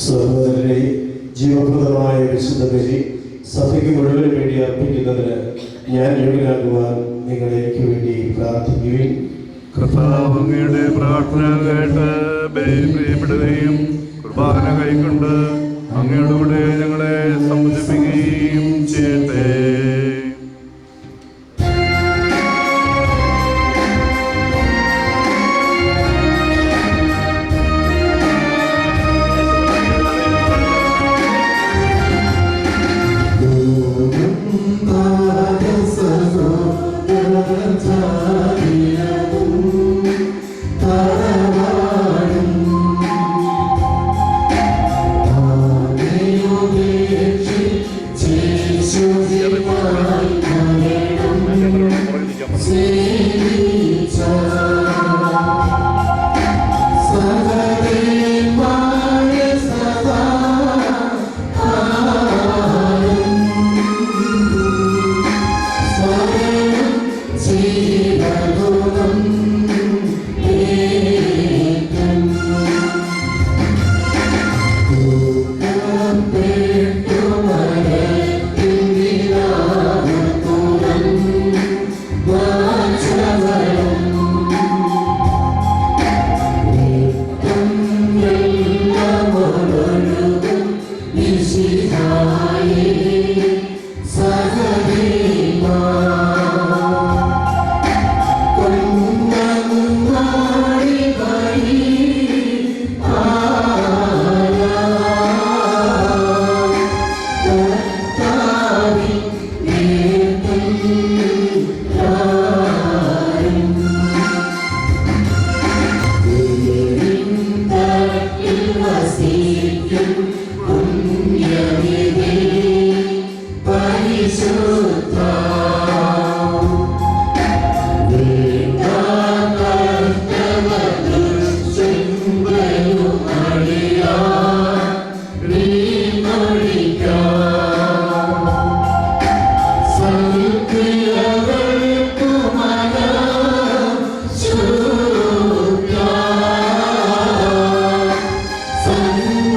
സഹോദരരെ, ജീവപ്രദമായ വിശുദ്ധ ബലി സഭയ്ക്ക് മുഴുവന് വേണ്ടി അർപ്പിക്കുന്നതിന് ഞാൻ യോഗ്യനാകുവാൻ നിങ്ങൾ എനിക്ക് വേണ്ടി പ്രാർത്ഥിക്കുകയും കർത്താവ് അങ്ങയുടെ പ്രാർത്ഥന കേട്ട് പ്രിയപ്പെടുകയും കുർബാന കൈക്കൊണ്ട് അങ്ങയുടെ കൂടെ ഞങ്ങളെ സംബന്ധിപ്പിക്കുകയും ചെയ്യട്ടെ. Sun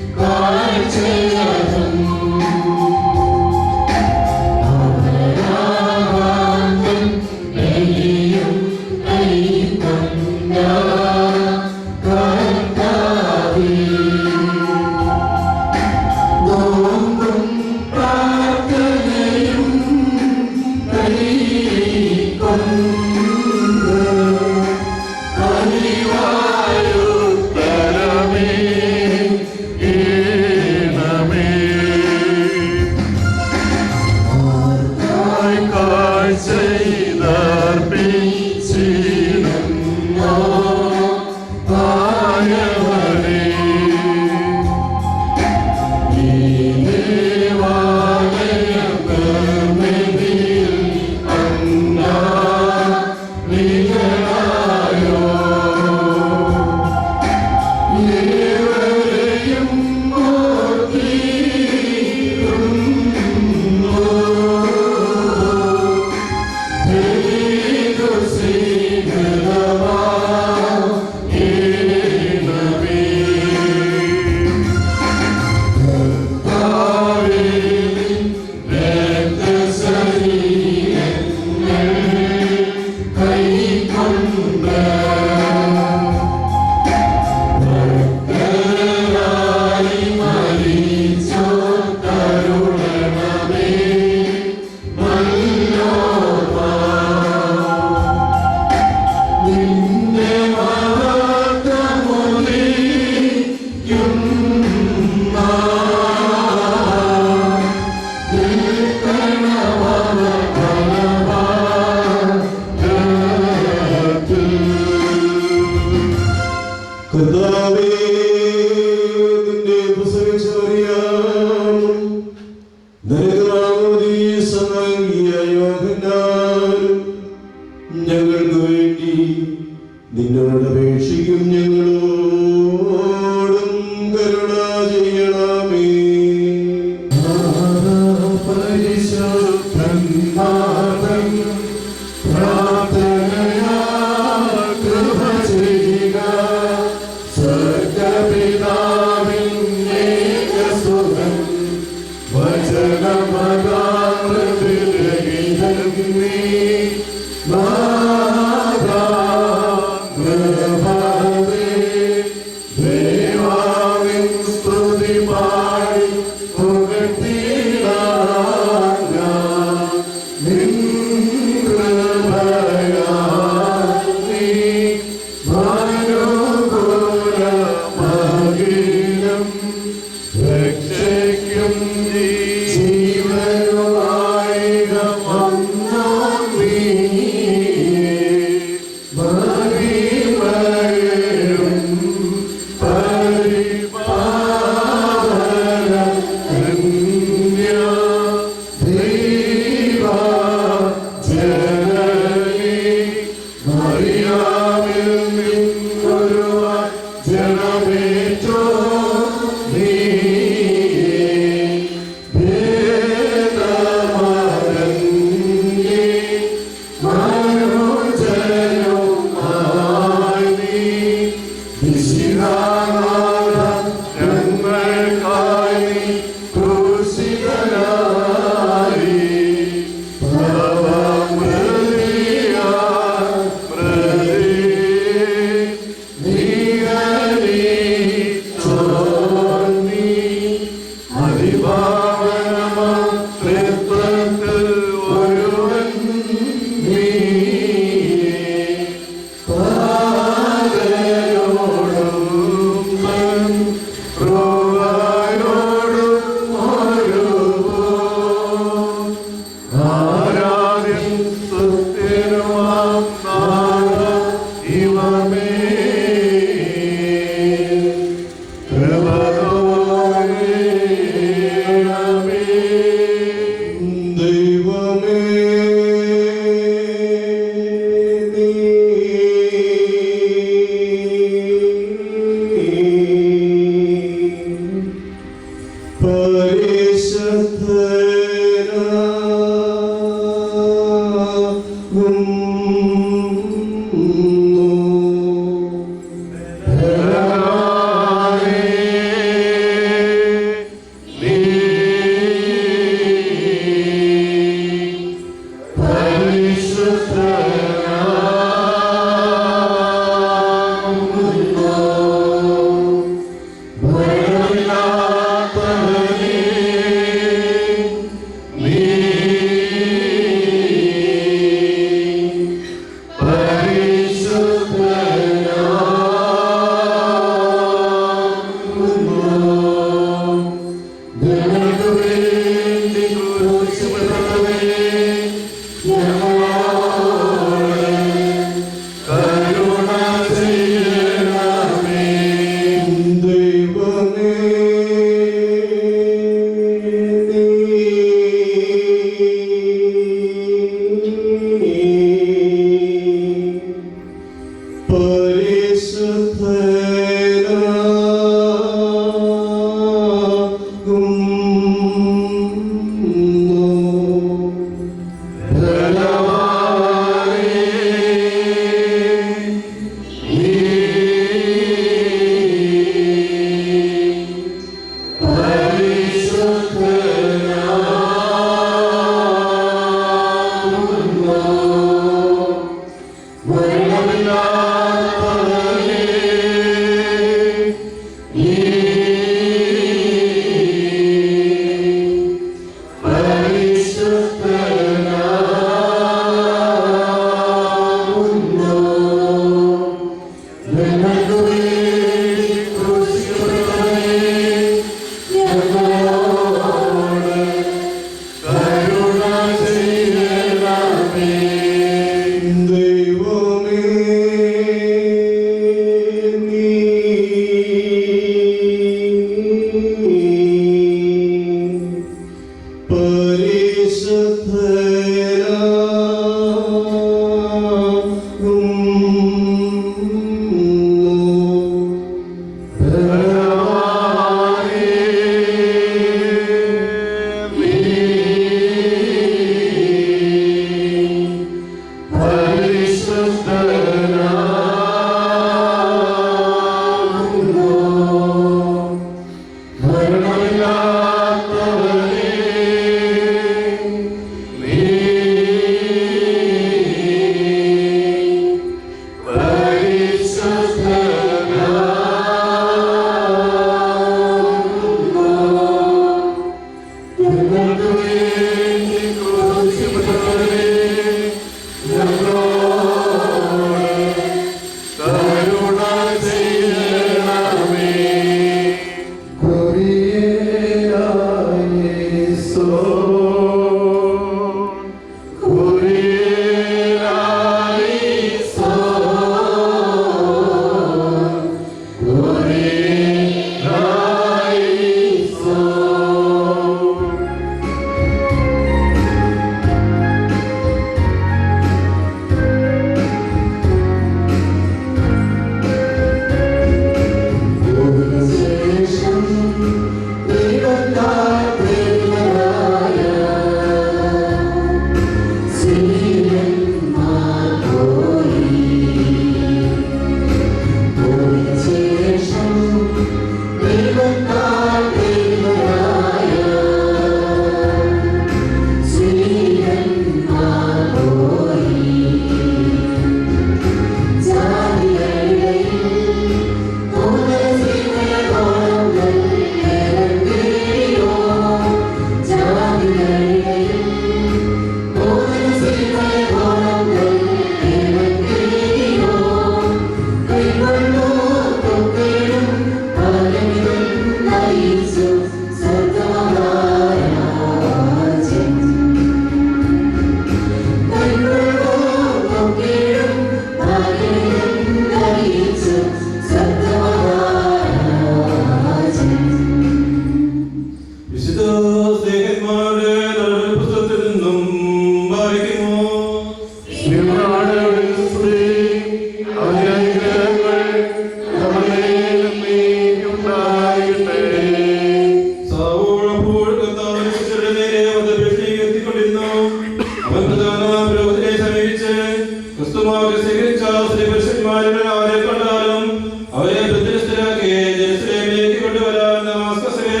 കൊണ്ടുവരാൻ ദമാസ്കസിലെ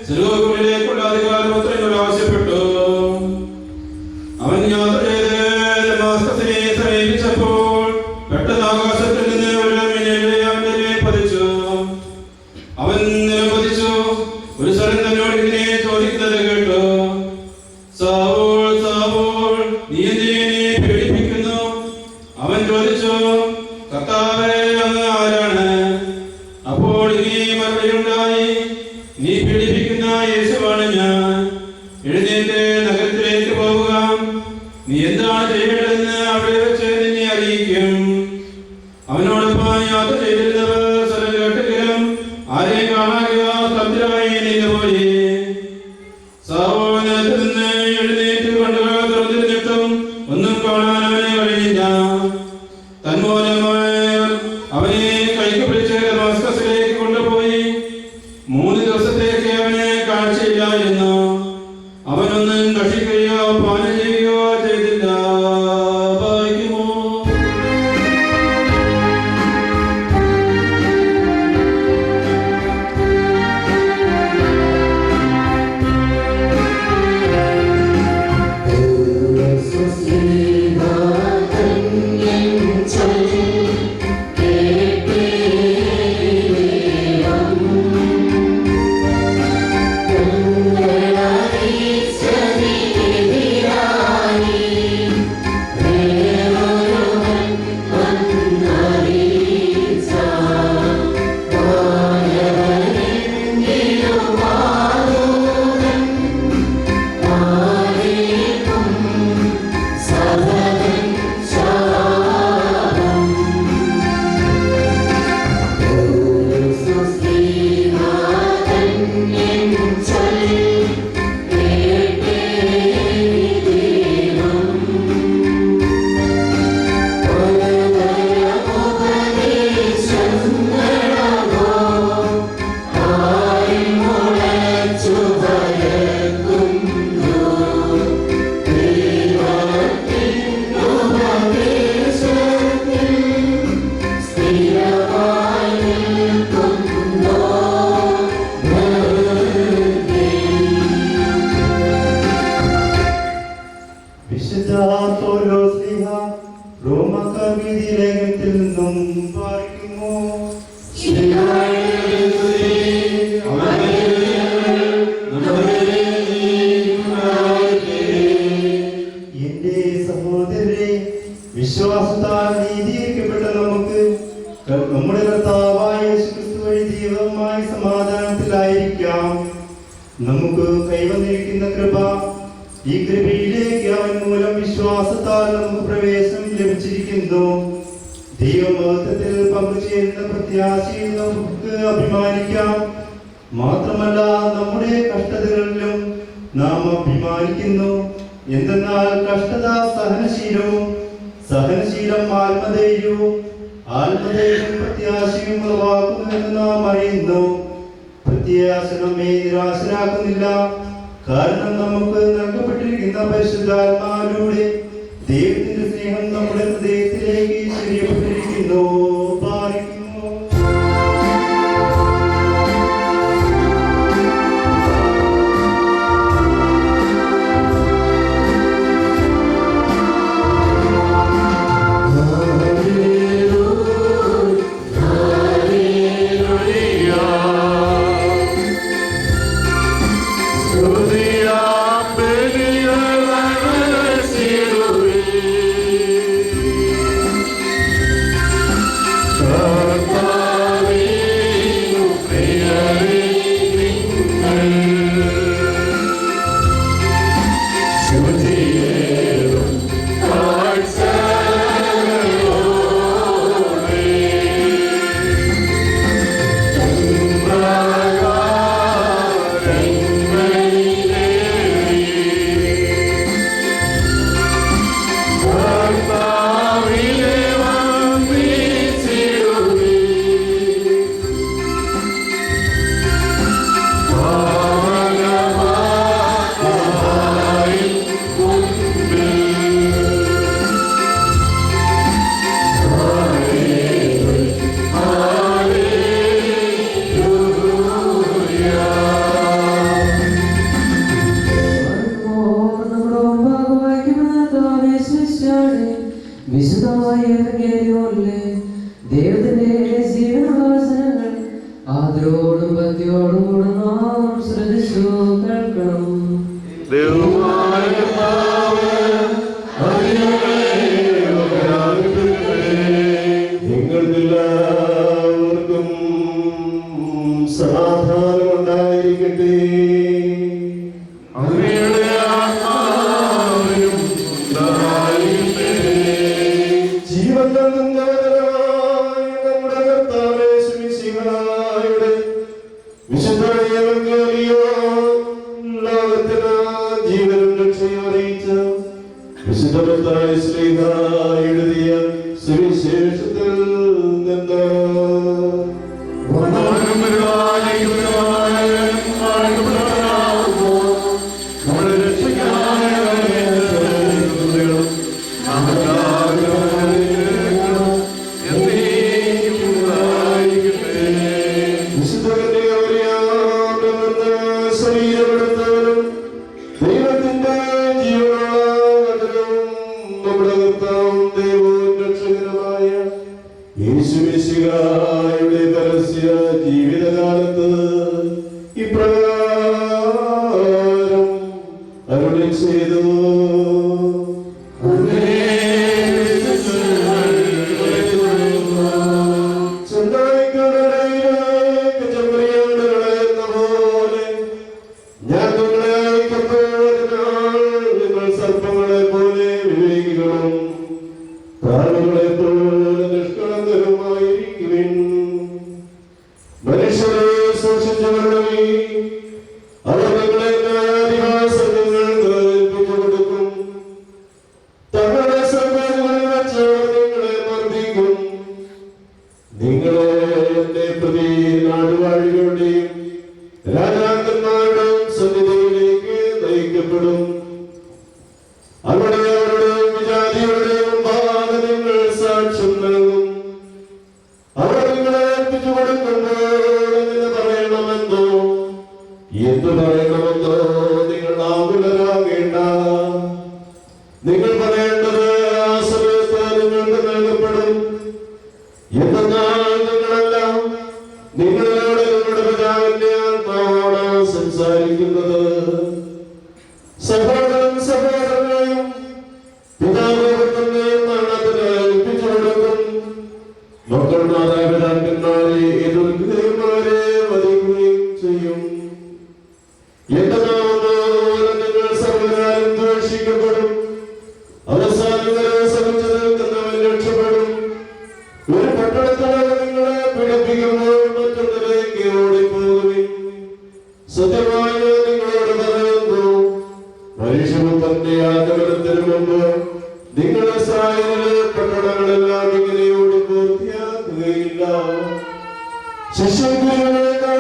സിലോകുലിലേക്കുള്ള അധികാരപത്രങ്ങൾ ആവശ്യപ്പെട്ടു. അവൻ യാത്ര ചെയ്ത് ദമാസ്കസിനെ സമീപിച്ചപ്പോൾ പെട്ടെന്ന് ആകാശത്തിൽ നിന്ന് ഒരു മിന്നൽ അവന്റെ മേൽ പതിച്ചു. അവൻ നിലംപതിച്ചു. ഒരു സ്വരം തന്നോട് ഇങ്ങനെ ചോദിക്കുന്നത് കേട്ടു, സാവൂൾ സാവൂൾ, നീ എന്തിനെ പീഡിപ്പിക്കുന്നു? അവൻ ചോദിച്ചു, കർത്താവേ, അങ്ങ് ആരാണ്? അപ്പോൾ ഇങ്ങനെ മറുപടിയുണ്ടായി, നീ പീഡിപ്പിക്കുന്ന യേശുവാണ് ഞാൻ. എഴുന്നേറ്റ് നഗരത്തിലേക്ക് പോവുക. നീ എന്താണ് ചെയ്യേണ്ടതെന്ന് അവിടെ വെച്ച് നിന്നെ അറിയിക്കും. അവനോടൊപ്പം യാത്ര ചെയ്തിരുന്നവർ സ്വരം കേട്ടെങ്കിലും ആരെയും കാണാതെ സ്തബ്ധരായി നിന്നുപോയി. സാവൂൾ നേരത്തെ നിന്ന് എഴുന്നേറ്റ് കണ്ണുകൾ തുറന്നിരുന്നിട്ടും ഒന്നും കാണാൻ അവനെ കഴിഞ്ഞില്ല. തന്മൂലമായ അവനെ കൈക്ക് പിടിച്ച് ദമാസ്കസിലേക്ക് കൊണ്ടുപോയി. 3 ദിവസത്തേക്ക് അവനെ കാഴ്ചയില്ലായിരുന്നു. അവനൊന്നും ഭക്ഷിക്കുകയോ പാനം ചെയ്യുകയോ ചെയ്തില്ല. വായിക്കുമോ? വിശുദ്ധ പൗലോസ്ലീഹ റോമാക്കാർക്കെഴുതിയ ലേഖനത്തിൽ നിന്നും വായിക്കുന്നു. എന്റെ സഹോദരരെ, വിശ്വാസത്താൽ നീതീകരിക്കപ്പെട്ട നമുക്ക് നമ്മുടെ കർത്താവായ യേശുക്രിസ്തു വഴി ദൈവവുമായ സമാധാനത്തിലായിരിക്കാം. നമുക്ക് കൈവന്നിരിക്കുന്ന കൃപ, ഈ കൃപയിലേക്ക് അവൻ മൂലം വിശ്വാസത്താൽ നമുക്ക് പ്രവേശനം ലഭിച്ചിരിക്കുന്നു. ദൈവമഹത്വത്തിൽ പങ്കുചേരുന്ന പ്രത്യാശയിൽ നമുക്ക് അഭിമാനിക്കാം. മാത്രമല്ല, നമ്മുടെ കഷ്ടതകളിലും നാം അഭിമാനിക്കുന്നു. എന്തെന്നാൽ കഷ്ടത സഹനശീലവും, സഹനശീലം ആത്മധൈര്യവും, ആത്മധൈര്യം പ്രത്യാശയും ഉളവാക്കുന്നുവെന്ന് നാം അറിയുന്നു. പ്രത്യാശ നമ്മെ നിരാശരാക്കുന്നില്ല. കാരണം നമുക്ക് നൽകപ്പെട്ടിരിക്കുന്ന പരിശുദ്ധാത്മാവിലൂടെ ദൈവത്തിന്റെ സ്നേഹം നമ്മുടെ ഹൃദയത്തിലേക്ക് ചൊരിയപ്പെട്ടിരിക്കുന്നു. പാലിക്കുന്നു. Hallelujah. എവങ്കേലിയോനിലെ ദൈവത്തിന്റെ ജീവനുള്ള വചനങ്ങൾ ആദരവോടും ഭക്തിയോടും കൂടെ നാം ശ്രദ്ധിച്ചു കേൾക്കണം. നിങ്ങൾക്കെല്ലാവർക്കും സമാധാനം ഉണ്ടായിരിക്കട്ടെ. ജീവൻ നൽകുന്നവനായ നമ്മുടെ കർത്താവേ യേശുമിശിഹായുടെ വിശുദ്ധ എവങ്കേലിയോൻ ലോകത്തിന് ജീവനും രക്ഷയും അറിയിച്ച വിശുദ്ധ മത്തായി ശ്ലീഹ എഴുതിയ സുവിശേഷത്തിൽ നിന്ന് ശരീരമെടുത്തവരും ദൈവത്തിന്റെ ജീവനാഥനും നമ്മുടെ കർത്താവും ദൈവവും രക്ഷകനുമായ യേശുമിശിഹായുടെ പരസ്യ ജീവിതകാലത്ത് ഇപ്രകാരം അരുളി ചെയ്തു. ചെന്നായ്ക്കളുടെയിലേക്ക് ചെമ്മരിയാടുകളെ എന്ന പോലെ ഞാൻ നിങ്ങളെ അയക്കപ്പെട്ടതിനാൽ നിങ്ങൾ സർപ്പങ്ങളെ പോലെ വിവേകികളും പ്രാവുകളെ പോലെ നിഷ്കളങ്കരുമായിരിക്കുവിൻ. മനുഷ്യരെ സൂക്ഷിച്ചുകൊള്ളുവിൻ, അവർ നിങ്ങളെ ന്യായാധികാസങ്ങൾക്ക് ഏൽപ്പിച്ചു കൊടുക്കും. തങ്ങളുടെ സഭകളിൽ വെച്ച് നിങ്ങളെ മർദ്ദിക്കും. നിങ്ങളെ എന്റെ പ്രതി നാടുവാഴികളുടെയും രാജാക്കന്മാരുടെയും സന്നിധിയിലേക്ക് നയിക്കപ്പെടും. അവിടെ അവരുടെയും വിജാതികളുടെയും മുമ്പാകെ നിങ്ങൾ സാക്ഷ്യം നൽകും. അവർ നിങ്ങളെ ഏൽപ്പിച്ചു കൊടുക്കുമ്പോൾ എങ്ങനെ പറയണമെന്നോ എന്തു പറയണമെന്നോ നിങ്ങൾ ആകുലരാകേണ്ട. നിങ്ങൾ പറയേണ്ടത് ആ സമയത്ത് നിങ്ങൾക്ക് നൽകപ്പെടും. എന്നാൽ നിങ്ങളെല്ലാം നിങ്ങളോട് നിങ്ങളുടെ പിതാവിന്റെ ആത്മാവാണ് സംസാരിക്കുന്നത്. സഹോദരൻ സഹോദരനെയും പിതാവിനെയും മരണത്തിന് ഏൽപ്പിച്ചു കൊടുക്കും. മക്കൾ മാതാപിതാക്കന്മാരെ എതിർക്കുകയും അവരെ വധിക്കുകയും ചെയ്യും. എന്റെ നാമം നിങ്ങൾ സർവ്വകാലം ദ്വേഷിക്കപ്പെടും. അവസാനം വരെ സഹിച്ചു നിൽക്കുന്നവൻ രക്ഷപ്പെടും. ഒരു പട്ടണത്തിലെ നിങ്ങളെ പീഡിപ്പിക്കുമ്പോൾ മറ്റൊന്നിലേക്ക് ഓടിപ്പോകുവിൻ. സത്യമായി ഞാൻ നിങ്ങളോട് പറയുന്നു, മനുഷ്യപുത്രന്റെ ആഗമനത്തിന് മുമ്പ് നിങ്ങൾ ഇസ്രായേലിലെ പട്ടണങ്ങളെല്ലാം ഇങ്ങനെ ഓടിപ്പൂർത്തിയാക്കുകയില്ല. ശിഷ്യഗുരുവിനേക്കാൾ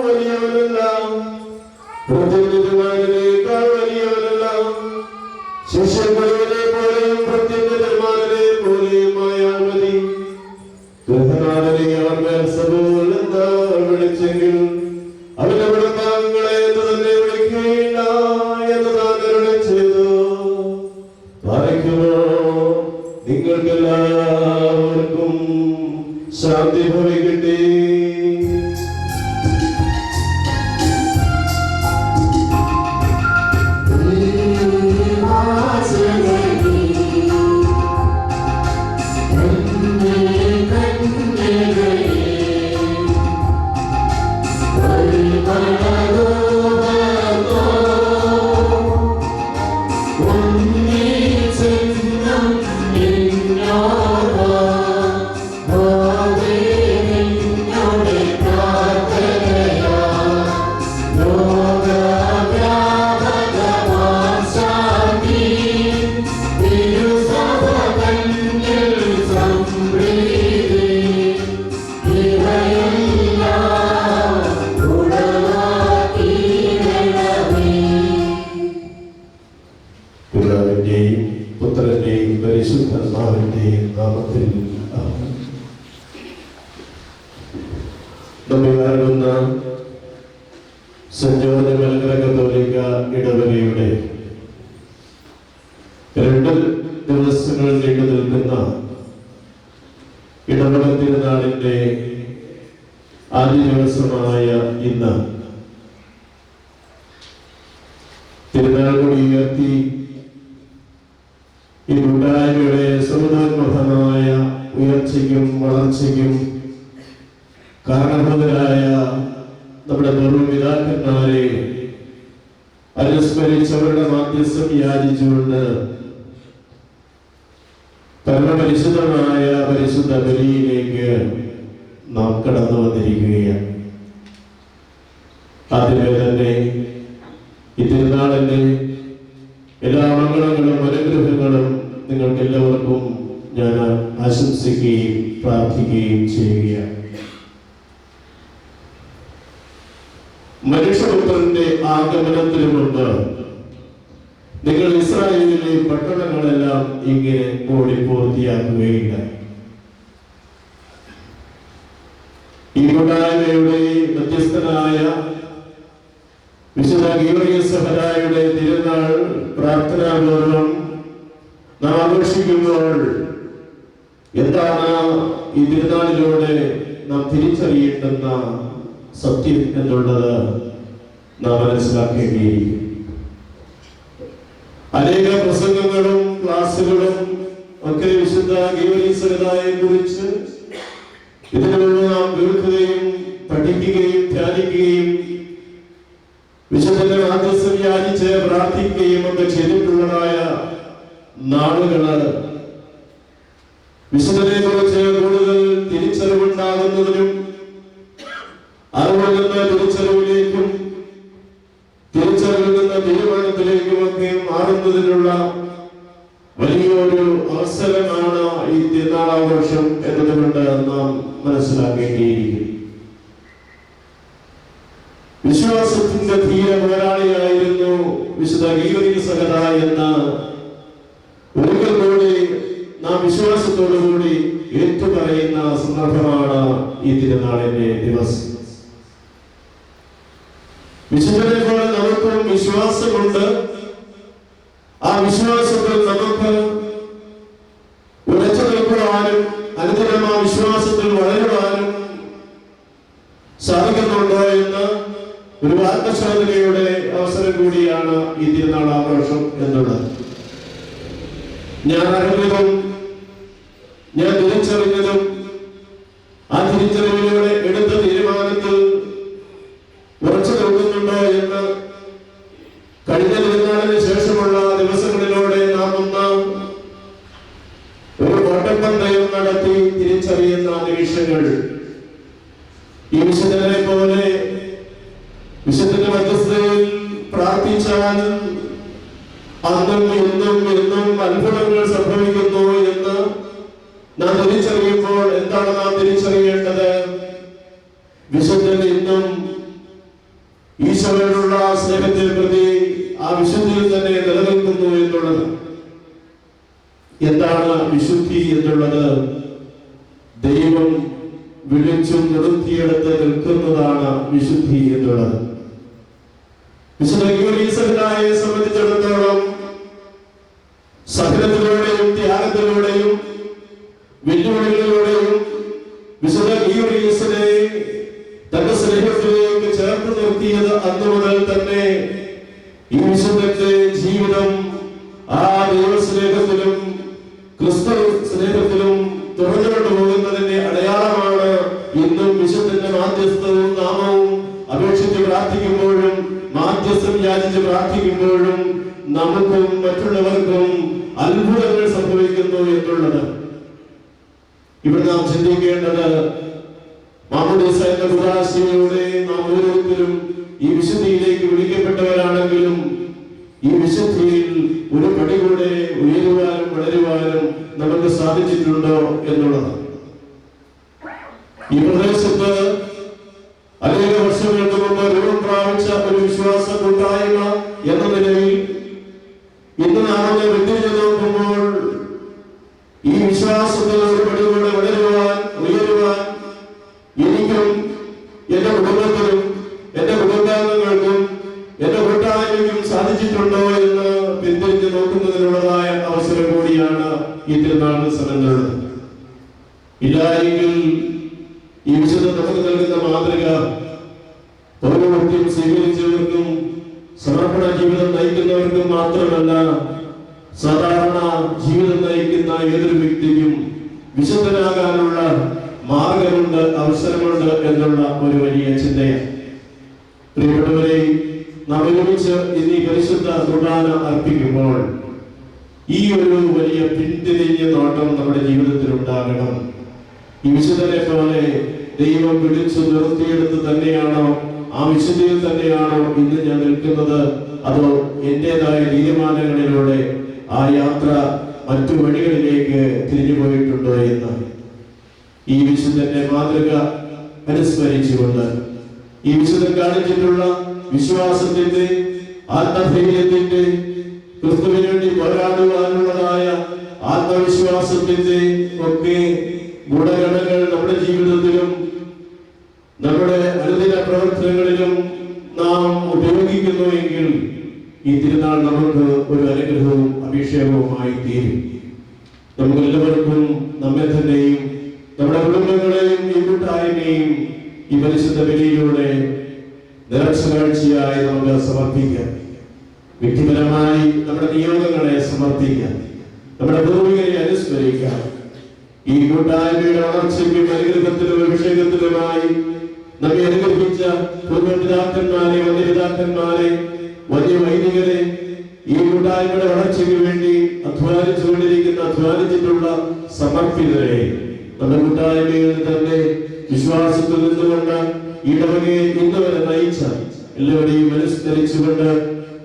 വലിയവനല്ല, പ്രത്യക്ഷമാനേക്കാൾ വലിയവനല്ല. ശിഷ്യഗുരുവിനെ പോലെയും പ്രത്യക്ഷമാനെ പോലെയുമായാൽ മതി. ഗൃഹനാഥനെ അവർ മേൽസഭകൾ എന്താ വിളിച്ചെങ്കിൽ അവന്റെ കുടുംബാംഗങ്ങളെ എന്ന് തന്നെ വിളിക്കുകയില്ല എന്ന് താൻ അരുളി ചെയ്തു. പറയുമോ നിങ്ങൾക്കെല്ലാവർക്കും ശാന്തി ഭവിക്കട്ടെ. പിതാവിന്റെയും പുത്രന്റെയും പരിശുദ്ധാത്മാവിന്റെയും നാമത്തിൽ ആമേൻ. നമ്മെ നൽകുന്ന സഞ്ജോന മലങ്കര കത്തോലിക്ക ഇടവകയുടെ 2 ദിവസങ്ങൾ നീണ്ടു നിൽക്കുന്ന ഇടവക തിരുനാളിന്റെ ആദ്യ ദിവസമായ ഇന്ന് തിരുനാൾ കൂടി ഉയർത്തി ഈ കൂട്ടായ്മയുടെ സർവ്വതോന്മുഖമായ ഉയർച്ചയ്ക്കും വളർച്ചയ്ക്കും കാരണഭൂതരായ നമ്മുടെ പൂർവ്വപിതാക്കന്മാരെ അനുസ്മരിച്ചവരുടെ മാധ്യസ്ഥം യാചിച്ചുകൊണ്ട് പരമപരിശുദ്ധമായ പരിശുദ്ധ ബലിയിലേക്ക് നാം കടന്നു വന്നിരിക്കുകയാണ്. ആദ്യമേ തന്നെ ഈ തിരുനാളിന്റെ എല്ലാ മംഗളങ്ങളും അനുഗ്രഹങ്ങളും നിങ്ങൾക്ക് എല്ലാവർക്കും ഞാൻ ആശംസിക്കുകയും പ്രാർത്ഥിക്കുകയും ചെയ്യുകയാണ്. മനുഷ്യപുത്രന്റെ ആഗമനത്തിനു മുമ്പ് നിങ്ങൾ ഇസ്രായേലിലെ പട്ടണങ്ങളെല്ലാം ഇങ്ങനെ ഓടി പൂർത്തിയാക്കുകയില്ല. ഈ കൂട്ടായ്മയുടെ മധ്യസ്ഥനായ വിശുദ്ധ ഗീവർഗീസ് സഹോദരയുടെ തിരുനാൾ പ്രാർത്ഥനാപൂർവം നാം ആഘോഷിക്കുമ്പോൾ എന്താണ് ഈ തിരുനാളിലൂടെ നാം തിരിച്ചറിയേണ്ടുന്ന സത്യം എന്നുള്ളത് നാം മനസ്സിലാക്കേണ്ടിയിരിക്കും. അനേക പ്രസംഗങ്ങളും ക്ലാസുകളും ഒക്കെ വിശുദ്ധ ഗീവർഗീസ് സഹോദരയെ കുറിച്ച് ഇതിനുള്ള നാം കേൾക്കുകയും പഠിക്കുകയും ധ്യാനിക്കുകയും വിശുദ്ധന്റെ മാധ്യസ്ഥം യാചിച്ച് പ്രാർത്ഥിക്കുകയും ഒക്കെ ചെയ്തിട്ടുള്ളതായ നാളുകള് വിശുദ്ധനെ കുറിച്ച് കൂടുതൽ തിരിച്ചറിവുണ്ടാകുന്നതിനും അറിവിൽ നിന്ന് തിരിച്ചറിവിലേക്കും തിരിച്ചറിവിൽ നിന്ന് തീരുമാനത്തിലേക്കും ഒക്കെ മാറുന്നതിനുള്ള വലിയൊരു അവസരമാണ് ഈ തിരുനാളാഘോഷം എന്നതുകൊണ്ട് നാം മനസ്സിലാക്കേണ്ടിയിരിക്കും. വിശ്വാസത്തിന്റെ ധീര പോരാളിയായിരുന്നു വിശുദ്ധ ഗീവർഗീസ് സഹോദരൻ എന്ന് ഒരിക്കൽ കൂടി നാം വിശ്വാസത്തോടുകൂടി ഏറ്റുപറയുന്ന സന്ദർഭമാണ് ഈ തിരുനാളിന്റെ ദിവസം. വിശുദ്ധനെ പോലെ നമുക്കും വിശ്വാസമുണ്ട്. ആ വിശ്വാസത്തിൽ നമുക്ക് ഉറച്ചു നിൽക്കുവാനും അനുദിനം ആ വിശ്വാസത്തിൽ വളരുവാനും സാധിക്കുന്നുണ്ടോ എന്ന് ഒരു ആത്മശോധനയുടെ അവസരം കൂടിയാണ് ഈ തിരുനാൾ ആഘോഷം എന്നുള്ളത്. ഞാൻ അറിഞ്ഞതും ഞാൻ തിരിച്ചറിഞ്ഞതും ആ തിരിച്ചറിവിലൂടെ എടുത്ത തീരുമാനത്തിൽ ഉറച്ചു നിൽക്കുന്നുണ്ടോ എന്ന് കഴിഞ്ഞ തിരുനാളിന് ശേഷമുള്ള ദിവസങ്ങളിലൂടെ നാം ഒന്ന് ഒരു ഓട്ടപ്പന്തയം നടത്തി തിരിച്ചറിയുന്ന നിമിഷങ്ങൾ ഈ വിശുദ്ധനെ പോലെ വിശുദ്ധന്റെ മധ്യസ്ഥതയിൽ പ്രാർത്ഥിച്ചാൽ അന്നും എന്നും എന്നും അത്ഭുതങ്ങൾ സംഭവിക്കുന്നു എന്ന് നാം തിരിച്ചറിയുമ്പോൾ എന്താണ് നാം തിരിച്ചറിയേണ്ടത്? വിശുദ്ധൻ ഇന്നും ഈശോയോടുള്ള സ്നേഹത്തെ പ്രതി ആ വിശുദ്ധിയിൽ തന്നെ നിലനിൽക്കുന്നു എന്നുള്ളത്. എന്താണ് വിശുദ്ധി എന്നുള്ളത്? ദൈവം വിളിച്ചും നിർത്തിയെടുത്ത് നിൽക്കുന്നതാണ് വിശുദ്ധി എന്നുള്ളത്. വിശുദ്ധ ഗീവർഗീസ് സഹോദരനെ സംബന്ധിച്ചിടത്തോളം സഹനത്തിലൂടെയും ത്യാഗത്തിലൂടെയും വെല്ലുവിളികളിലൂടെയും വിശുദ്ധ ഗീവർഗീസിനെ തന്റെ സ്നേഹത്തിലേക്ക് ചേർത്ത് നിർത്തിയത് അന്ന് മുതൽ തന്നെ ഈ വിശുദ്ധന്റെ ജീവിതം ആ ദൈവസ്നേഹത്തിലും ക്രിസ്തു സ്നേഹത്തിലും തുറന്നുകൊണ്ടു പോകുന്നതിന്റെ അടയാളമാണ്. ഇന്നും വിശുദ്ധന്റെ മാധ്യസ്ഥവും നാമവും അപേക്ഷിച്ച് പ്രാർത്ഥിക്കുമ്പോഴും മാധ്യസ്ഥം യാചിച്ച് പ്രാർത്ഥിക്കുമ്പോഴും നമുക്കും മറ്റുള്ളവർക്കും അത്ഭുതങ്ങൾ സംഭവിക്കുന്നു എന്നുള്ളത്. ഇവിടെ നാം ചിന്തിക്കേണ്ടത് മാമോദീസ എന്ന കൂദാശയിലൂടെ നാം ഓരോരുത്തരും ഈ വിശുദ്ധിയിലേക്ക് വിളിക്കപ്പെട്ടവരാണെങ്കിലും ഈ വിശുദ്ധിയിൽ ഒരു പടി കൂടെ ഉയരുവാനും വളരുവാനും നമുക്ക് സാധിച്ചിട്ടുണ്ടോ എന്നുള്ളത്. ഈ പ്രദേശത്ത് അനേക വർഷങ്ങൾക്ക് മുമ്പ് രൂപം പ്രാപിച്ച ഒരു വിശ്വാസ കൂട്ടായ്മ എന്ന നിലയിൽ ഇന്ന് നാം വിട്ടുവെച്ച് നോക്കുമ്പോൾ ഈ വിശ്വാസത്തിൽ ഒരു പടി കൂടെ വളരുവാൻ ഉയരുവാൻ എനിക്കും എന്റെ കുടുംബത്തിനും എന്റെ കുടുംബാംഗങ്ങൾക്കും എന്റെ കൂട്ടായ്മയ്ക്കും സാധിച്ചിട്ടുണ്ടോ എന്ന് പിന്തിരിഞ്ഞ് നോക്കുന്നതിനുള്ളതായ അവസരം കൂടിയാണ് ഈ തിരുനാളിന് സമയത്തുള്ളത്. ഇല്ലായെങ്കിൽ ഈ വിശുദ്ധ നമുക്ക് നൽകുന്ന മാതൃക പൗരോഹിത്യം സ്വീകരിച്ചവർക്കും സമർപ്പണ ജീവിതം നയിക്കുന്നവർക്കും മാത്രമല്ല, സാധാരണ ജീവിതം നയിക്കുന്ന ഏതൊരു വ്യക്തിക്കും വിശുദ്ധനാകാനുള്ള മാർഗമുണ്ട്, അവസരമുണ്ട് എന്നുള്ള ഒരു വലിയ ചിന്തയാണ്. പ്രിയപ്പെട്ടവരെ, നാം ഒരുമിച്ച് ഇന്ന് ഈ പരിശുദ്ധ കുർബാന അർപ്പിക്കുമ്പോൾ ഈ ഒരു വലിയ പിന്തിരിഞ്ഞ നോട്ടം നമ്മുടെ ജീവിതത്തിൽ ഉണ്ടാകണം. ഈ വിശുദ്ധനെ പോലെ ദൈവം വിളിച്ചു നിർത്തിയെടുത്ത് തന്നെയാണോ, ആ വിശുദ്ധിയിൽ തന്നെയാണോ ഇന്ന് ഞാൻ നിൽക്കുന്നത്, അതോ എന്റേതായ തീരുമാനങ്ങളിലൂടെ ആ യാത്ര മറ്റു വഴികളിലേക്ക് തിരിഞ്ഞു പോയിട്ടുണ്ടോ എന്ന് ഈ വിശുദ്ധന്റെ മാതൃക അനുസ്മരിച്ചുകൊണ്ട്, ഈ വിശുദ്ധൻ കാണിച്ചിട്ടുള്ള വിശ്വാസത്തിന്റെ, ആത്മധൈര്യത്തിന്റെ, ക്രിസ്തുവിന് വേണ്ടി പോരാടുവാനുള്ളതായ ആത്മവിശ്വാസത്തിന്റെ ഒക്കെ ഗുണഗണങ്ങൾ നമ്മുടെ ജീവിതത്തിലും നമ്മുടെ അനുദിന പ്രവർത്തനങ്ങളിലും നാം ഉപയോഗിക്കുന്നുവെങ്കിൽ ഈ തിരുനാൾ നമുക്ക് ഒരു അനുഗ്രഹവും അഭിഷേകവുമായി തീരും. നമുക്കെല്ലാവർക്കും നമ്മെ തന്നെയും നമ്മുടെ കുടുംബങ്ങളെയും ഈ കൂട്ടായ്മയും ഈ പരിശുദ്ധ ബലിയിലൂടെ നേർച്ച കാഴ്ചയായി നമുക്ക് സമർപ്പിക്കാം. വ്യക്തിപരമായി നമ്മുടെ നിയോഗങ്ങളെ സമർപ്പിക്കാം, നമ്മുടെ പൂർവികരെ അനുസ്മരിക്കാം. ഈ കൂട്ടായ്മയുടെ വളർച്ചയ്ക്കും അനുഗ്രഹത്തിലും അഭിഷേകത്തിലുമായി നമ്മെ അനുഗ്രഹിച്ച പൂർവ്വപിതാക്കന്മാരെ, വന്യപിതാക്കന്മാരെ, വന്യവൈദികരെ, ഈ കൂട്ടായ്മയുടെ വളർച്ചയ്ക്ക് വേണ്ടി അധ്വാനിച്ചിട്ടുള്ള സമർപ്പിതരെ, നമ്മുടെ കൂട്ടായ്മയിൽ തന്നെ വിശ്വാസത്തിൽ നിന്നുകൊണ്ട് ഇടവകയെ ഇന്നുവരെ നയിച്ച എല്ലാവരെയും അനുസ്മരിച്ചുകൊണ്ട്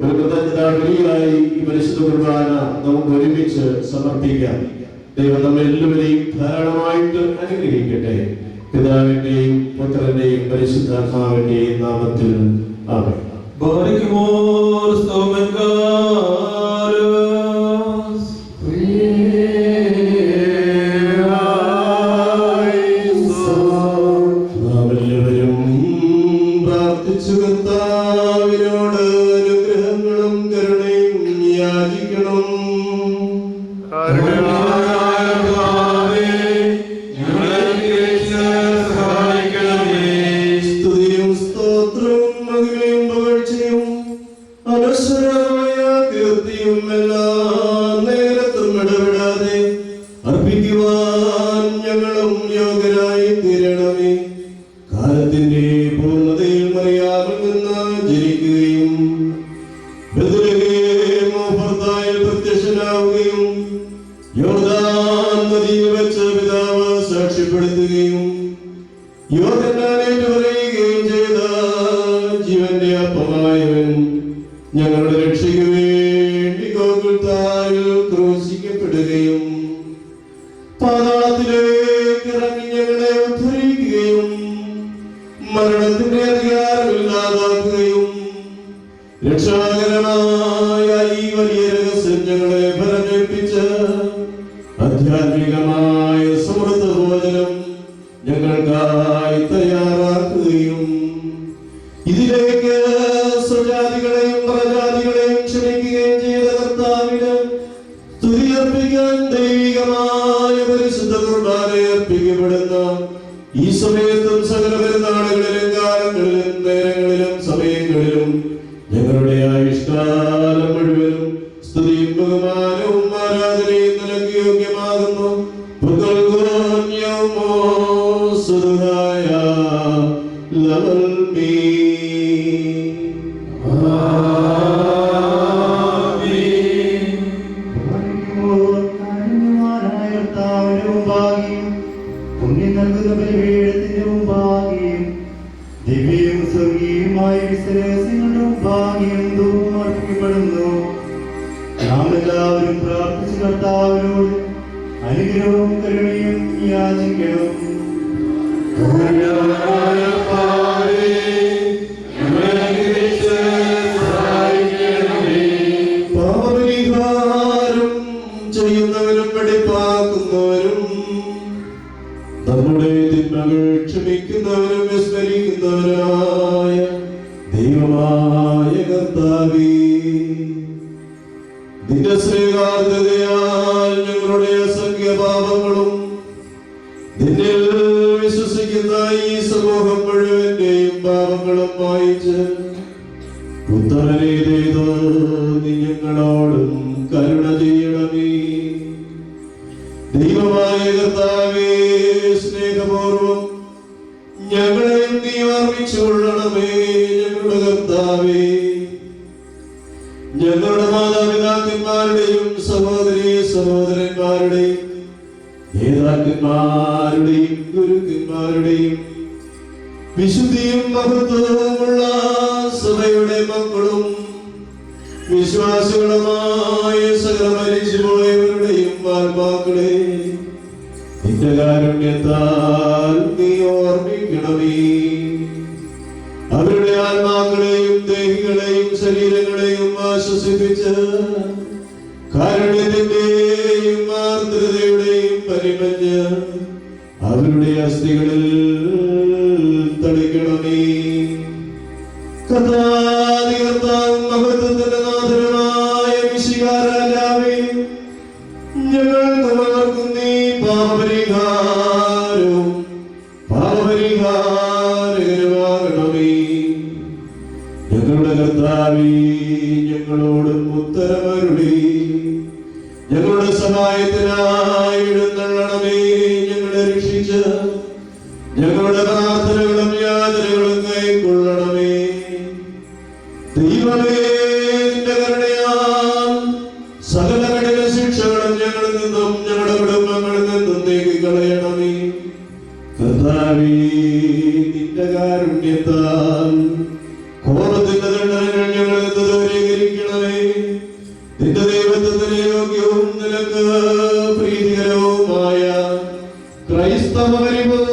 ഒരു കൃതജ്ഞതാ ബലിയായി ഈ പരിശുദ്ധ കുർബാന നമുക്ക് ഒരുമിച്ച് സമർപ്പിക്കാം. ദൈവം നമ്മെ എല്ലാവരെയും ധാരാളമായിട്ട് അനുഗ്രഹിക്കട്ടെ. പിതാവിന്റെയും പുത്രന്റെയും പരിശുദ്ധാത്മാവിന്റെയും നാമത്തിൽ ആമേൻ. നാമെല്ലാവരും പ്രാർത്ഥിച്ചു കർത്താവിനോട് അനുഗ്രഹങ്ങളും കരുണയും യാചിക്കണം. സ്തുതിയും സ്തോത്രവും മഹിമയും പുകഴ്ചയും അനശ്വരമായ കീർത്തിയും എല്ലാം നേരത്തും ഇടപെടാതെ അർപ്പിക്കുവാൻ ഞങ്ങളും യോഗ്യരായി തീരണമേ. കാലത്തിന്റെ പൂർണ്ണതയിൽ മറിയാമിൽ നിന്ന് ജനിക്കുകയും ബെത്ലഹേമിൽ പ്രത്യക്ഷനാവുകയും യോർദാൻ നദിയിൽ വെച്ച് പിതാവ് സാക്ഷ്യപ്പെടുത്തുകയും യോഹന്നാനേറ്റ് പറയുകയും ചെയ്ത ജീവന്റെ അപ്പമായവൻ ഞങ്ങളുടെ രക്ഷയ്ക്ക് വേണ്ടി ഗോകുൽത്തായിൽ ക്രൂശിക്കപ്പെടുകയും പാതാളത്തിലേക്ക് ഇറങ്ങി ഞങ്ങളെ ഉദ്ധരിക്കുകയും മരണത്തിന്റെ അധികാരമില്ലാതാക്കുകയും രക്ഷാകരമായ ഈ വലിയ രഹസ്യം ഞങ്ങളെ ഫലമേൽപ്പിച്ച് ആധ്യാത്മികമായ സമൃദ്ധ ഭോജനം ഞങ്ങൾക്കായി തയ്യാറാക്കുകയും ഇതിലേക്ക് സ്വജാതികളെയും പ്രജാതികളെയും ക്ഷണിക്കുകയും ചെയ്ത കർത്താവിന് സ്തുതിയർപ്പിക്കാൻ ദൈവികമായ പരിശുദ്ധ കുർബാന അർപ്പിക്കപ്പെടുന്ന ഈ സമയത്തും സകല പെരുന്നാളുകളിലും കാലങ്ങളിലും നേരങ്ങളിലും സമയങ്ങളിലും ഞങ്ങളുടെ ആയുഷ്കാലം മുഴുവനും സ്തുതിയും ബഹുമാനവും ആരാധനയും നിനക്ക് യോഗ്യമാകുന്നു. ദിവ്യവും സ്വർഗീയമായ വിശ്വാസങ്ങളും ഭാഗ്യവും അർപ്പിക്കപ്പെടുന്നു. നാം എല്ലാവരും പ്രാർത്ഥിച്ചു കർത്താവിനോട് അനുഗ്രഹവും കരുണയും യാചിക്കണം. പാപപരിഹാരം ചെയ്യുന്നവരും വെടിപ്പാക്കുന്നവരും നമ്മുടെ തിന്മകൾ ക്ഷമിക്കുന്നവരും വിസ്മരിക്കുന്നവരായ ദൈവമായ കർത്താവേ, നിന്റെ ശ്രീകാർദ്ദതയാൽ ഞങ്ങളുടെ അസംഖ്യ പാപങ്ങളും നിന്റെ പാപങ്ങളും മായിച്ച് ഉത്തമനെ ചെയ്ത് നീ ഞങ്ങളോടും കരുണ ചെയ്യണമേ. ദൈവമായ കർത്താവേ, സ്നേഹപൂർവം ഞങ്ങളെയും നീ ഓർമ്മിച്ചുകൊള്ളണമേ. ഞങ്ങളുടെ കർത്താവേ, ഞങ്ങളുടെ മാതാപിതാക്കന്മാരുടെയും സഹോദരീ സഹോദരന്മാരുടെയും നേതാക്കന്മാരുടെയും ഗുരുക്കന്മാരുടെയും വിശുദ്ധിയും മഹത്വവുമുള്ള സഭയുടെ മക്കളും വിശ്വാസികളുമായ സകല മരിച്ചുപോയവരുടെയും ആത്മാക്കളെ നിന്റെ കാരുണ്യത്താൽ നീ ഓർമ്മിക്കണമേ. അവരുടെ ആത്മാക്കളെയും ദേഹികളെയും ശരീരങ്ങളെയും ആശ്വസിപ്പിച്ച് കാരുണ്യത്തിന്റെയും ആർദ്രതയുടെയും പരിമഞ്ഞ് അവരുടെ അസ്ഥികളിൽ തളിക്കണമേ. കർത്താവും മഹത്വത്തിന്റെ നാഥനുമായ മിശിഹാരാജാവേ, ഞങ്ങൾക്ക് മകർക്കും നീ പാപപരിഹാരവും പാപപരിഹാരകരമാകണമേ. ഞങ്ങളുടെ കർത്താവേ, ഞങ്ങളോടും ഉത്തരമരുളി ഞങ്ങളുടെ സഹായത്തിനായി എഴുന്നള്ളണമേ. ഞങ്ങളെ രക്ഷിച്ച് ഞങ്ങളുടെ പ്രാർത്ഥനകളും യാതനകളും കൈക്കൊള്ളണമേ. ദൈവമേ, നിന്റെ കരുണയാൽ സകല കഠിന ശിക്ഷകളും ഞങ്ങളിൽ നിന്നും ഞങ്ങളുടെ കുടുംബങ്ങളിൽ നിന്നും നീക്കിക്കളയണമേ. കർത്താവേ, നിന്റെ കാരുണ്യത്താൽ കോപത്തിന്റെ ദണ്ഡനങ്ങൾ ഞങ്ങളിൽ നിന്ന് ദൂരീകരിക്കണമേ. നിന്റെ ദൈവത്വത്തിന് യോഗ്യവും നിനക്ക് പ്രീതികരവുമായ ക്രൈസ്തവ പരിപൂർണ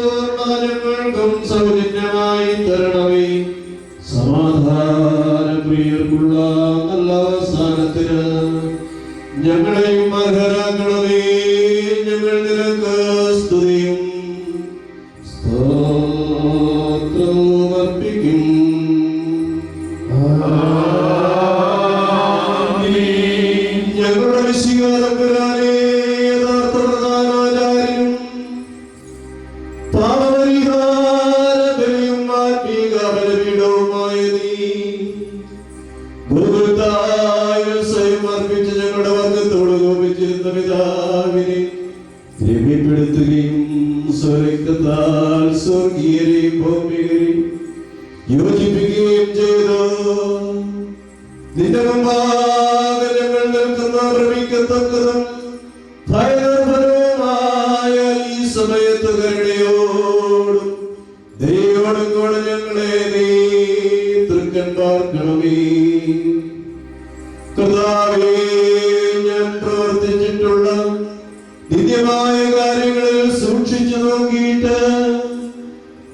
ഞങ്ങൾക്കും സൗജന്യമായി തരണമേ. സമാധാനപ്രിയർക്കുള്ള നല്ല അവസാനത്തിന് ഞങ്ങളെയും അർഹരാക്കണമേ. ഞങ്ങൾ നിനക്ക് സ്തുതിയും സ്തോത്രവും അർപ്പിക്കും. ഞങ്ങളുടെ വിശുദ്ധ യഥാർത്ഥ പ്രധാനാചാര്യനും പാപപരിഹാര ബലിയും ആത്മീക ബലിപീഠവുമായ നീ ഗുരുതായ സ്വയം അർപ്പിച്ച് ഞങ്ങളുടെ വർഗത്തോട് കോപിച്ചിരുന്ന പിതാവിനെ രമ്യപ്പെടുത്തുകയും സ്വരക്തത്താൽ സ്വർഗീയരെയും ഭൗമികരെയും യോജിപ്പിക്കുകയും ചെയ്തു. നിന്റെ മുമ്പാകെ ഞങ്ങൾ നിൽക്കുന്ന ഭ്രമിക്കത്തക്കതും ഭയനിർഭരവുമായ ഈ സമയത്ത് കരുണയോടും ദൈവത്തോടും കൂടെ ഞങ്ങളെ നീ തൃക്കൺ പാർക്കണമേ. കർത്താവേ, ഞാൻ പ്രവർത്തിച്ചിട്ടുള്ള നിത്യമായ കാര്യങ്ങളിൽ സൂക്ഷിച്ചു നോക്കിയിട്ട്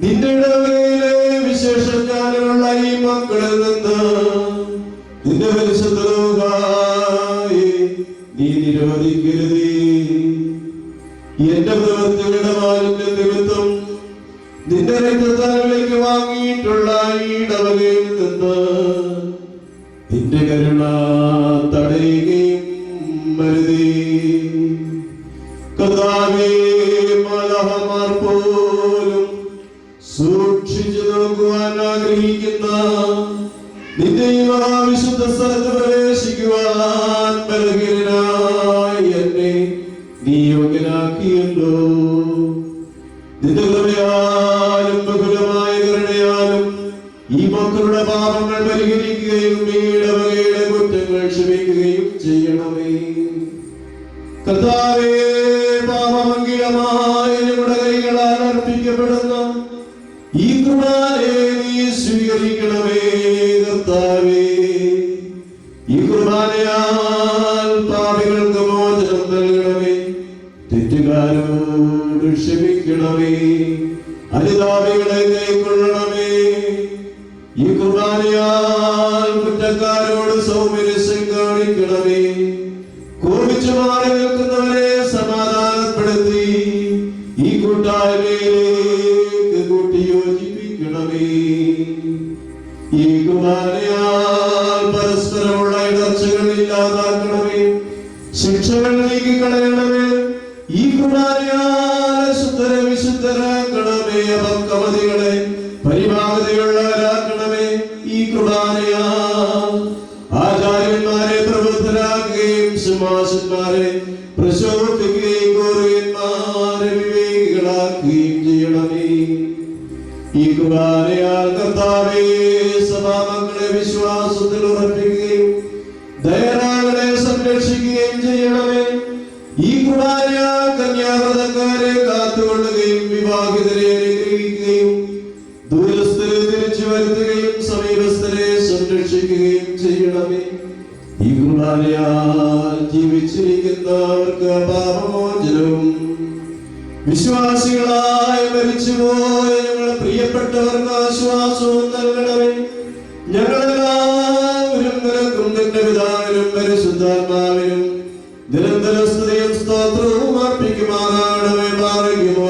നിന്റെ ഇടവകയിലെ വിശേഷജ്ഞാനമുള്ള ഈ മക്കളിൽ നിന്ന് നിന്റെ പരിശുദ്ധമായി നീ നിരോധിക്കരുതേ. എന്റെ പ്രവൃത്തികളുടെ മാലിന്യ നിമിത്തം നിന്റെ രക്തത്താലേക്ക് വാങ്ങിയിട്ടുള്ള ഈ ഇടവകയിൽ നിന്ന് നിന്റെ കരുണ തടയുകയും മരുതേ. കർത്താവേ, മാലാഖമാർ പോലും സൂക്ഷിച്ചു നോക്കുവാൻ ആഗ്രഹിക്കുന്ന നിന്റെ ഈ മഹാവിശുദ്ധ സ്ഥലത്ത് പ്രവേശിക്കുവാൻ ബലഹീനനായി എന്നെ നീ യോഗ്യനാക്കിയല്ലോ. നിന്റെ കൃപയാലും ബഹുലമായ കരുണയാലും ഈ മക്കളുടെ പാപങ്ങൾ പരിഹരിക്കുകയും ഈ ഇടവകയുടെ കുറ്റങ്ങൾ ക്ഷമിക്കുകയും ചെയ്യണമേ. കർത്താവേ, പാപമംഗിലമായ ഞങ്ങളുടെ കൈകളാൽ അർപ്പിക്കപ്പെടുന്ന ഈ കുർബാനയെ നീ സ്വീകരിക്കണമേ. കർത്താവേ, ഈ കുർബാനയാൽ പാപികൾക്ക് മോചനം നൽകണമേ. തെറ്റുകാരോട് ക്ഷമിക്കണമേ. അനുതാപികളെ കൈക്കൊള്ളണമേ. ഈ കുർബാനയാൽ കുറ്റക്കാരോട് സൗമ്യരസം കാണിക്കണമേ. കോപിച്ചു മാറി നിൽക്കുന്നവരെ സമാധാനപ്പെടുത്തി ഈ കൂട്ടായ്മയിലേക്ക് കൂട്ടിയോജിപ്പിക്കണമേ. ഈ കുർബാനയാൽ പരസ്പരമുള്ള ഇടർച്ചകൾ ഇല്ലാതാക്കണമേ. ശിക്ഷകൾ നീക്കിക്കളയണമേ. ഈ കുർബാനയാൽ ശുദ്ധരെ വിശുദ്ധരാക്കണമേ. അപക്വമതികളെ പരിപാകതയുള്ളവരാക്കണമേ. ആചാര്യന്മാരെ പ്രബുദ്ധരാക്കുകയും സിംഹാസന്മാരെ പ്രശോഭിക്കുകയും ഗൗരവന്മാരെ വിവേകികളാക്കുകയും ചെയ്യണമേ. ഈ കുർബാനയാൽ കർത്താവേ സഭാമക്കളെ വിശ്വാസത്തിൽ ഉറപ്പിക്കുകയും ദയനാകളെ സംരക്ഷിക്കുകയും ചെയ്യണമേ. ഈ കുർബാനയാൽ കന്യാവ്രതക്കാരെ കാത്തുകൊള്ളുകയും വിവാഹിതരെ അനുഗ്രഹിക്കുകയും ദൂരസ്ഥരെ തിരിച്ചു വരുത്തുകയും സമീപസ്ഥരെ സംരക്ഷിക്കുകയും ചെയ്യണമേ. ഈ കുർബാനയാൽ ജീവിച്ചിരിക്കുന്നവർക്ക് പാപമോചനവും വിശ്വാസികളായി മരിച്ചുപോയ ഞങ്ങളുടെ പ്രിയപ്പെട്ടവർക്ക് ആശ്വാസവും നൽകണമേ. ഞങ്ങളെല്ലാവരും നിനക്കും നിന്റെ പിതാവിനും പരിശുദ്ധാത്മാവിനും നിരന്തര സ്തുതിയും സ്തോത്രവും അർപ്പിക്കുമാറാകണമേ. പാറയ്ക്കുമോ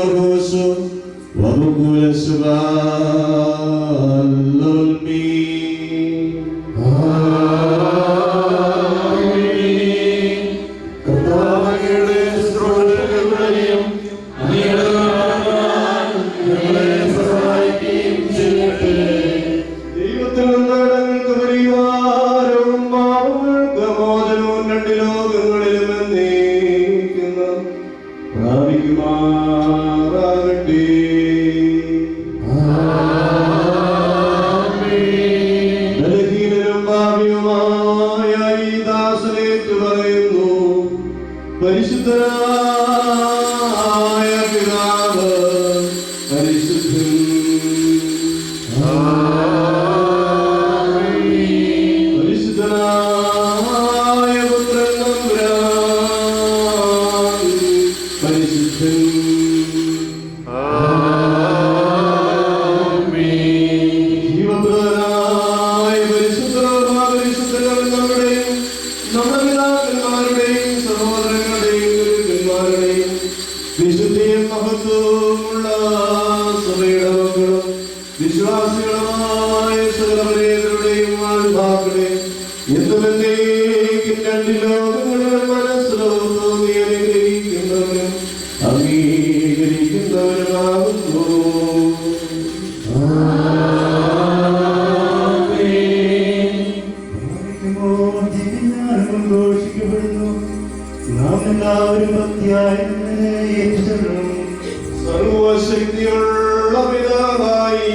ദൈവത്തിൽ നിന്നടങ്ങൾക്ക് പരിഹാരവും പാപങ്ങൾക്ക് മോചനവും രണ്ട് ലോകങ്ങളിലും എന്നേക്കും പ്രാപിക്കുമാറാകട്ടെ. ബലഹീനനും പാപിയുമായ ഈ ദാസനേറ്റു പറയുന്നു, പരിശുദ്ധനായ പിതാവ് പരിശുദ്ധൻ, പരിശുദ്ധനായ പുത്രൻ തമ്പുരാൻ പരിശുദ്ധൻ, ജീവപ്രദനായ പരിശുദ്ധനായ നമ്മുടെയും നമ്മുടെ പിതാക്കന്മാരുടെയും സഹോദരങ്ങളുടെയും ഗുരുക്കന്മാരുടെയും വിശുദ്ധിയും മഹത്വമുള്ള സഭയുടെ മക്കളും വിശ്വാസികളുമായ സകലവരേതരുടെയും ആത്മാക്കളെ എന്തുമെന്നേക്കും രണ്ട് ലോകങ്ങളുടെ മനസ്സിലും തോന്നി അനുഗ്രഹിക്കുന്നവരും അംഗീകരിക്കുന്നവരുമാകുന്നു. നാം എല്ലാവരും ഭക്തിയായി ഏറ്റുചൊല്ലും. സർവശക്തിയുള്ള പിതാവായി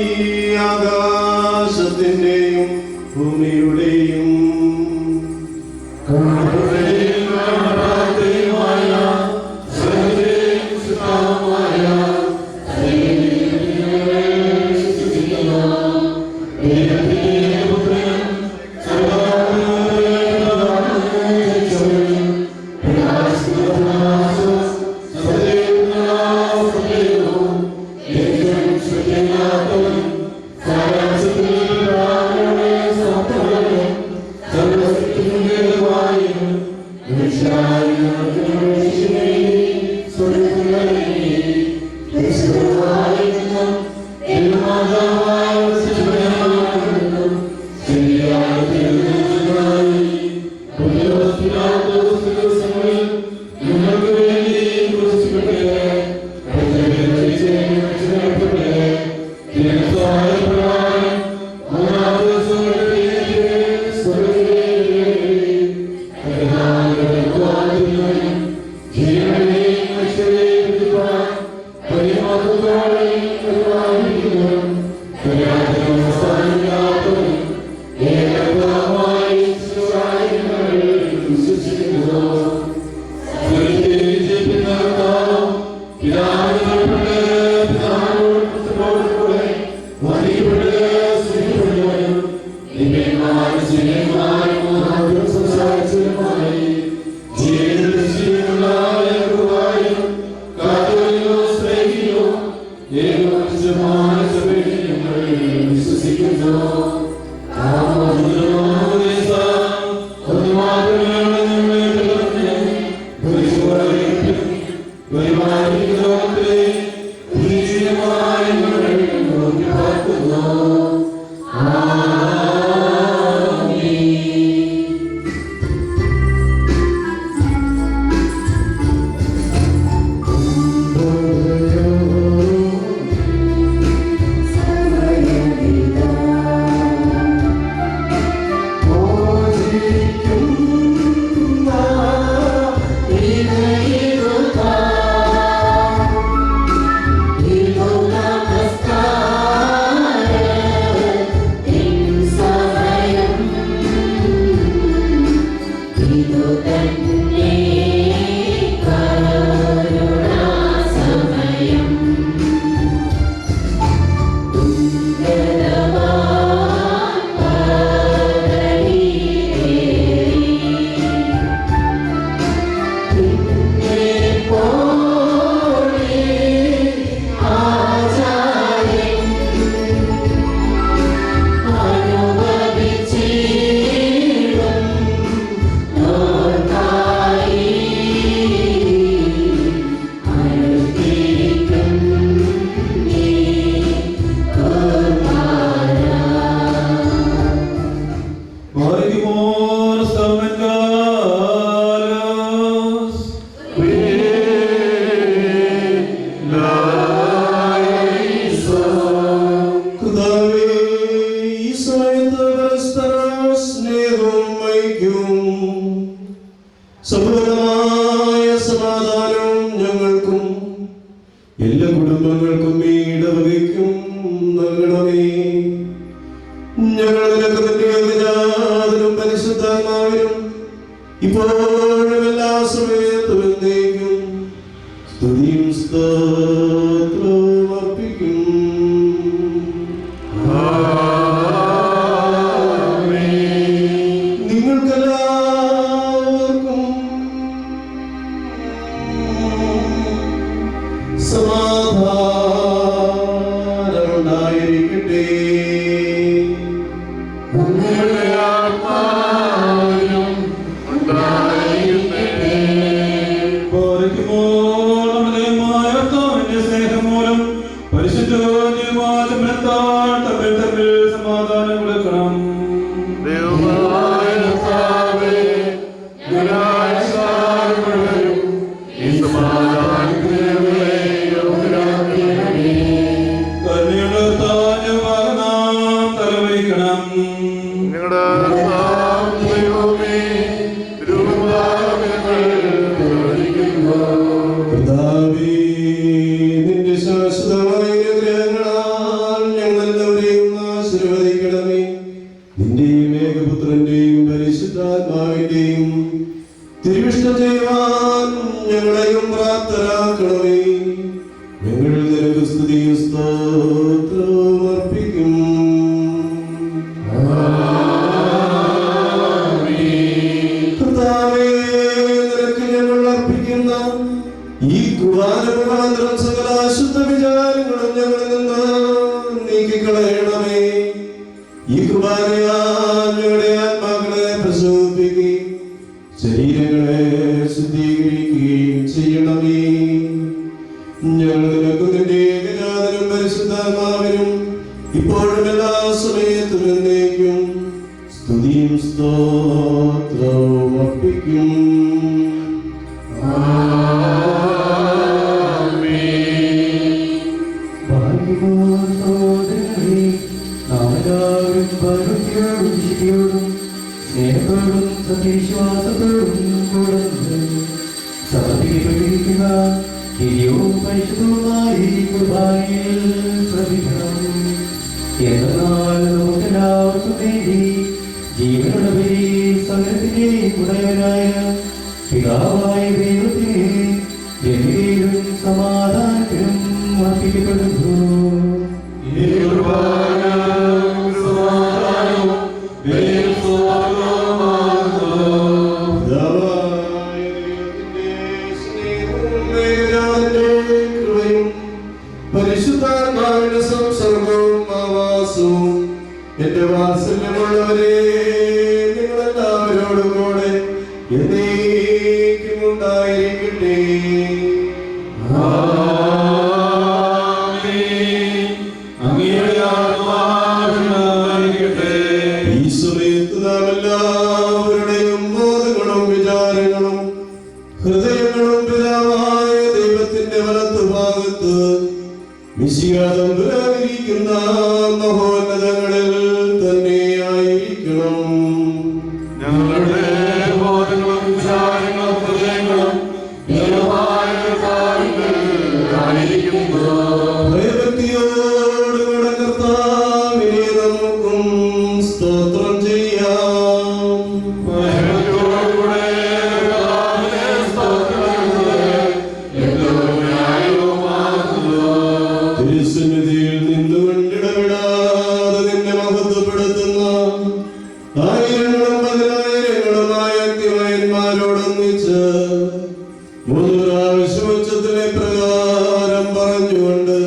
ആകാശത്തിന്റെയും ഭൂമിയുടെയും Amen. കർത്താവേ, ഈ സമയത്ത് പരസ്പര സ്നേഹവും ഐക്യവും സമ്പൂർണ്ണമായ സമാധാനവും ഞങ്ങൾക്കും എല്ലാ കുടുംബങ്ങൾക്കും ഇടവകയ്ക്കും നൽകണമേ. ഞങ്ങൾ നിനക്ക് നിന്റെ ഏകജാതനും പരിശുദ്ധാത്മാവിനും ഇപ്പോഴും എല്ലാ സമയത്തും എന്നേക്കും സ്തുതിയും സ്തോത്രവും അർപ്പിക്കും. നിങ്ങൾക്കെല്ലാവർക്കും സമാധാനമുണ്ടായിരിക്കട്ടെ. സമാധാനം കൊടുക്കണം. കർത്താവേ, നിന്റെ ശാശ്വതമായ അനുഗ്രഹങ്ങളാൽ ഞങ്ങളെല്ലാവരെയും ആശീർവദിക്കണമേ. നിന്റെയും ഏകപുത്രന്റെയും പരിശുദ്ധാത്മാവിന്റെയും തിരുവിഷ്ടം ചെയ്യുവാൻ ഞങ്ങളെയും പ്രാപ്തരാക്കണമേ. ഞങ്ങൾ നിനക്ക് സ്തുതിയും സ്തോത്രവും അർപ്പിക്കും. കർത്താവേ, നിനക്ക് ഞങ്ങൾ അർപ്പിക്കുന്ന ഈ കുർബാന മുഖാന്തരം സകല അശുദ്ധ വിചാരങ്ങളും ഞങ്ങളിൽ നിന്ന് നീക്കിക്കളയണമേ. ഈ കുർബാനയാൽ ഞങ്ങളുടെ ആത്മാക്കളെ പ്രശോഭിക്കുകയും ശരീരങ്ങളെ ശുദ്ധീകരിക്കുകയും ചെയ്യണമേ. ഞങ്ങൾ നിനക്ക് നിന്റെ ഏകജാതനും പരിശുദ്ധാത്മാവിനും ഇപ്പോഴും എല്ലാ സമയത്തും എന്നേക്കും സ്തുതിയും സ്തോത്രവും അർപ്പിക്കും. സ്നേഹത്തോടും സത്യവിശ്വാസത്തോടും കൂടെ സമർപ്പിക്കപ്പെട്ടിരിക്കുന്ന ദിവ്യവും പരിശുദ്ധവുമായ ഈ കുർബാനയിൽ ശ്രദ്ധിക്കണം. എന്നാൽ നമുക്കെല്ലാവർക്കും വേണ്ടി ജീവനുള്ള ബലി സകലത്തിന്റെയും ഉടയവനായ പിതാവായ ദൈവത്തിന് ജനതയിലും സമാധാനത്തിലും അർപ്പിക്കപ്പെടുന്നു. പരിശുദ്ധാത്മാവിന്റെ സംസർഗവും ആവാസവും എന്റെ വാത്സല്യമുള്ളവരെ നിങ്ങളെല്ലാവരോടും കൂടെ എന്നേക്കും ഉണ്ടായിരിക്കട്ടെ. ഈ സമയത്ത് നാം എല്ലാവരുടെയും ബോധങ്ങളും വിചാരങ്ങളും ഹൃദയങ്ങളും പിതാവായ ദൈവത്തിന്റെ വലത്തുഭാഗത്ത് വിശിയാതമ്പുരാനിരിക്കുന്ന മഹോന്നതങ്ങളിൽ തന്നെയായിരിക്കണം. ഞങ്ങളുടെ ബോധങ്ങളും വിചാരങ്ങളും ഹൃദയങ്ങളും ഭയഭക്തിയോടുകൂടെ കർത്താവിനെ നമുക്കും സ്തോത്രം ചെയ്യാം. തിരുസന്നിധിയിൽ നിന്നുകൊണ്ടിടവിടാതെ നിന്നെ മഹത്വപ്പെടുത്തുന്ന ആയിരങ്ങളും പതിനായിരങ്ങളുമായ അഗ്നിമയന്മാരോടൊന്നിച്ച് മൂന്ന് പ്രാവശ്യം ഉച്ചത്തിലെ പ്രകാരം പറഞ്ഞുകൊണ്ട്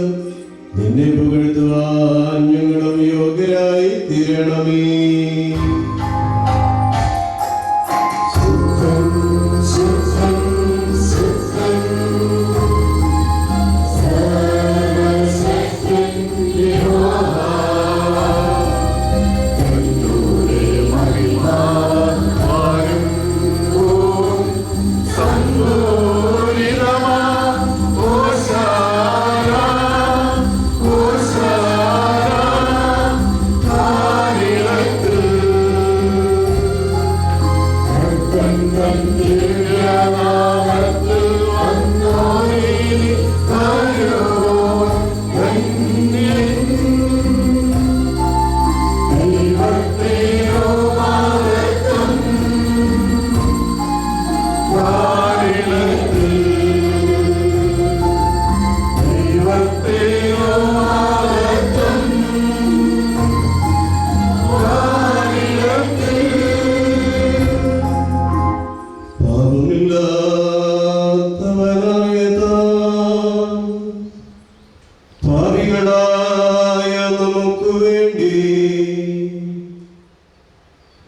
നിന്നെ പുകഴ്ത്തുവാൻ ഞങ്ങളും യോഗ്യരായി തീരണമേ. Yehova,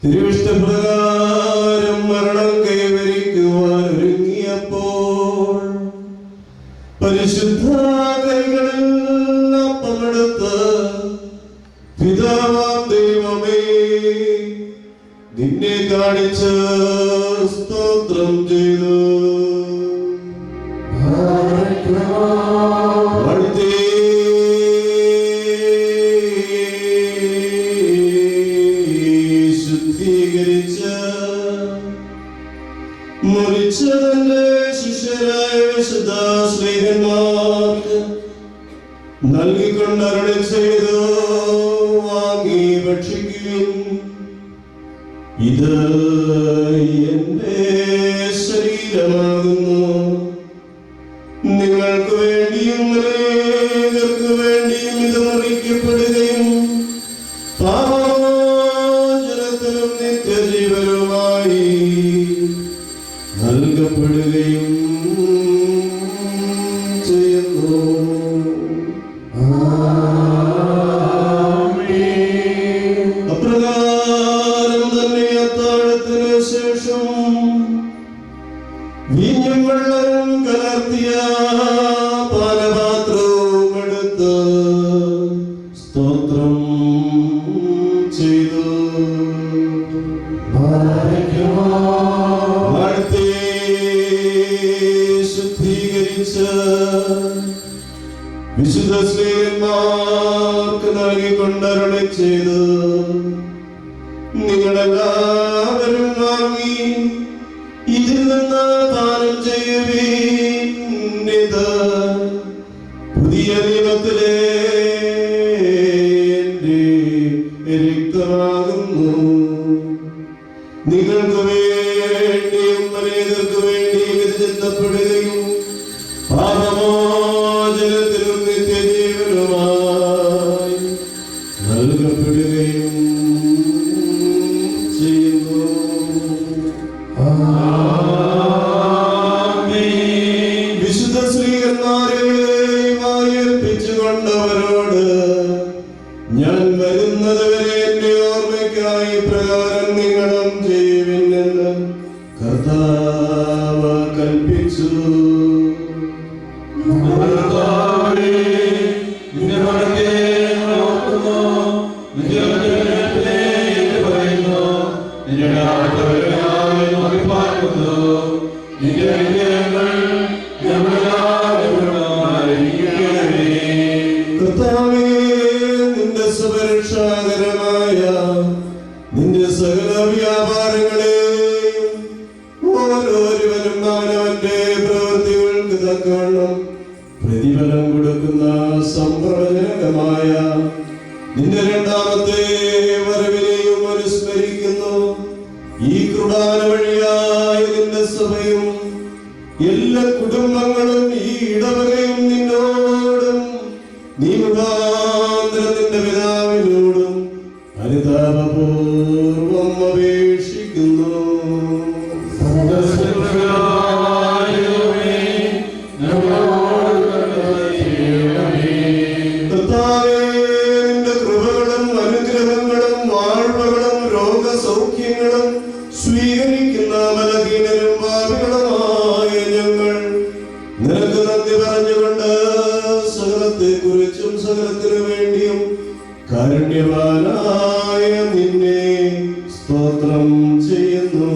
തിരുവിഷ്ടപ്രകാരം മരണം കൈവരിക്കുവാൻ ഒരുങ്ങിയപ്പോൾ പരിശുദ്ധ കൈകളിൽ അപ്പമെടുത്ത് പിതാവാം ദൈവമേ നിന്നെ കാണിച്ച് സ്തോത്രം ചെയ്തു. ശുദ്ധീകരിച്ച് മുറിച്ച തന്റെ ശിഷ്യരായ വിശുദ്ധ സ്നേഹന്മാർക്ക് നൽകിക്കൊണ്ട് അരുളി ചെയ്തു, വാങ്ങി ഭക്ഷിക്കുകയും ഇത് എന്റെ ശരീരമാകുന്നു. നിങ്ങൾക്ക് വേണ്ടിയും അനേകർക്ക് വേണ്ടിയും ഇത് മുറിക്കപ്പെടുകയും പാപമോചനത്തിനും നിത്യജീവനുമായി നൽകപ്പെടുകയും ചെയ്യുന്നു. അപ്രകാരം തന്നെ അത്താഴത്തിന് ശേഷം വീഞ്ഞും വെള്ളവും കലർത്തിയ പാനപാത്രവും എടുത്ത് സ്തോത്രം ചെയ്തു. വാഴ്ത്തി ശുദ്ധീകരിച്ച് വിശുദ്ധ സ്നേഹന്മാർക്ക് നൽകിക്കൊണ്ട് അരുളി ചെയ്തു, നിങ്ങളെല്ലാവരും വാങ്ങി ഇതിൽ നിന്ന് ദാനം ചെയ്യുവീൻ. ഇത് പുതിയ നിയമത്തിലെ എന്റെ രക്തമാകുന്നു. നിങ്ങൾക്ക് വേണ്ടിയും അനേകർക്ക് വേണ്ടിയും ഇത് ചിന്തപ്പെടുകയും പാപമോചനത്തിനും നിത്യജീവനുമായി നൽകപ്പെടുകയും ചെയ്യുന്നു. വിശുദ്ധ ശ്രീകന്മാരെ വായിപ്പിച്ചുകൊണ്ടവരോട്, ഞാൻ വരുന്നത് വരെ എന്റെ ഓർമ്മയ്ക്കായി പ്രകാരം നിങ്ങളും ചെയ്യുവിനെന്ന് കർത്താവ് കൽപ്പിച്ചു. കർത്താവേ, നിന്റെ സുപരിക്ഷാകരമായ നിന്റെ സകല വ്യാപാരങ്ങളെയും ഓരോരുവരും അവനവന്റെ പ്രവൃത്തികൾക്ക് തക്കവണ്ണം പ്രതിഫലം കൊടുക്കുന്ന സംപ്രവചനകമായ നിന്റെ രണ്ടാമത്തെ വരവിനെയും അനുസ്മരിക്കുന്നു. ഈ കുർബാന വഴിയായ നിന്റെ സഭയും എല്ലാ കുടുംബങ്ങളും ഈ ഇടവകയും നിന്നോടും നീ മുഖാന്തരം നിന്റെ പിതാവിനോടും അനുതാപപൂർവം അപേക്ഷിക്കുന്നു. കർത്താവേ, നിന്റെ കൃപകളും അനുഗ്രഹങ്ങളും വാഴ്വകളും രോഗസൗഖ്യങ്ങളും സ്വീകരിക്കുന്ന ബലഹീനരും പാപികളുമായ ഞങ്ങൾ നിനക്ക് നന്ദി പറഞ്ഞുകൊണ്ട് സകലത്തെ കുറിച്ചും സകലത്തിനു വേണ്ടിയും കാരുണ്യവാനായ നിന്നെ സ്തോത്രം ചെയ്യുന്നു.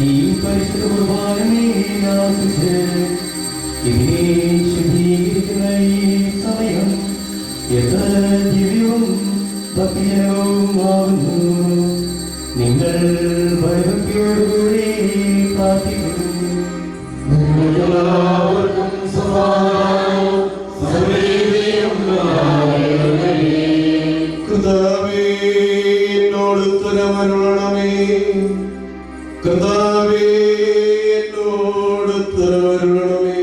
ഈ പരിശുദ്ധ കുർബാനയെ ഇതിനെ ശുദ്ധീകരിക്കുന്ന ഈ സമയം എത്ര ദിവ്യവും ഭക്തിജനവുമാകുന്നു. നിങ്ങൾ ഭയഭക്തിയോടുകൂടി പ്രാർത്ഥിക്കുന്നു. കർത്താവേ, എന്നോട് ഉത്തരമരുളണമേ. കർത്താവേ, എന്നോട് ഉത്തരമരുളണമേ.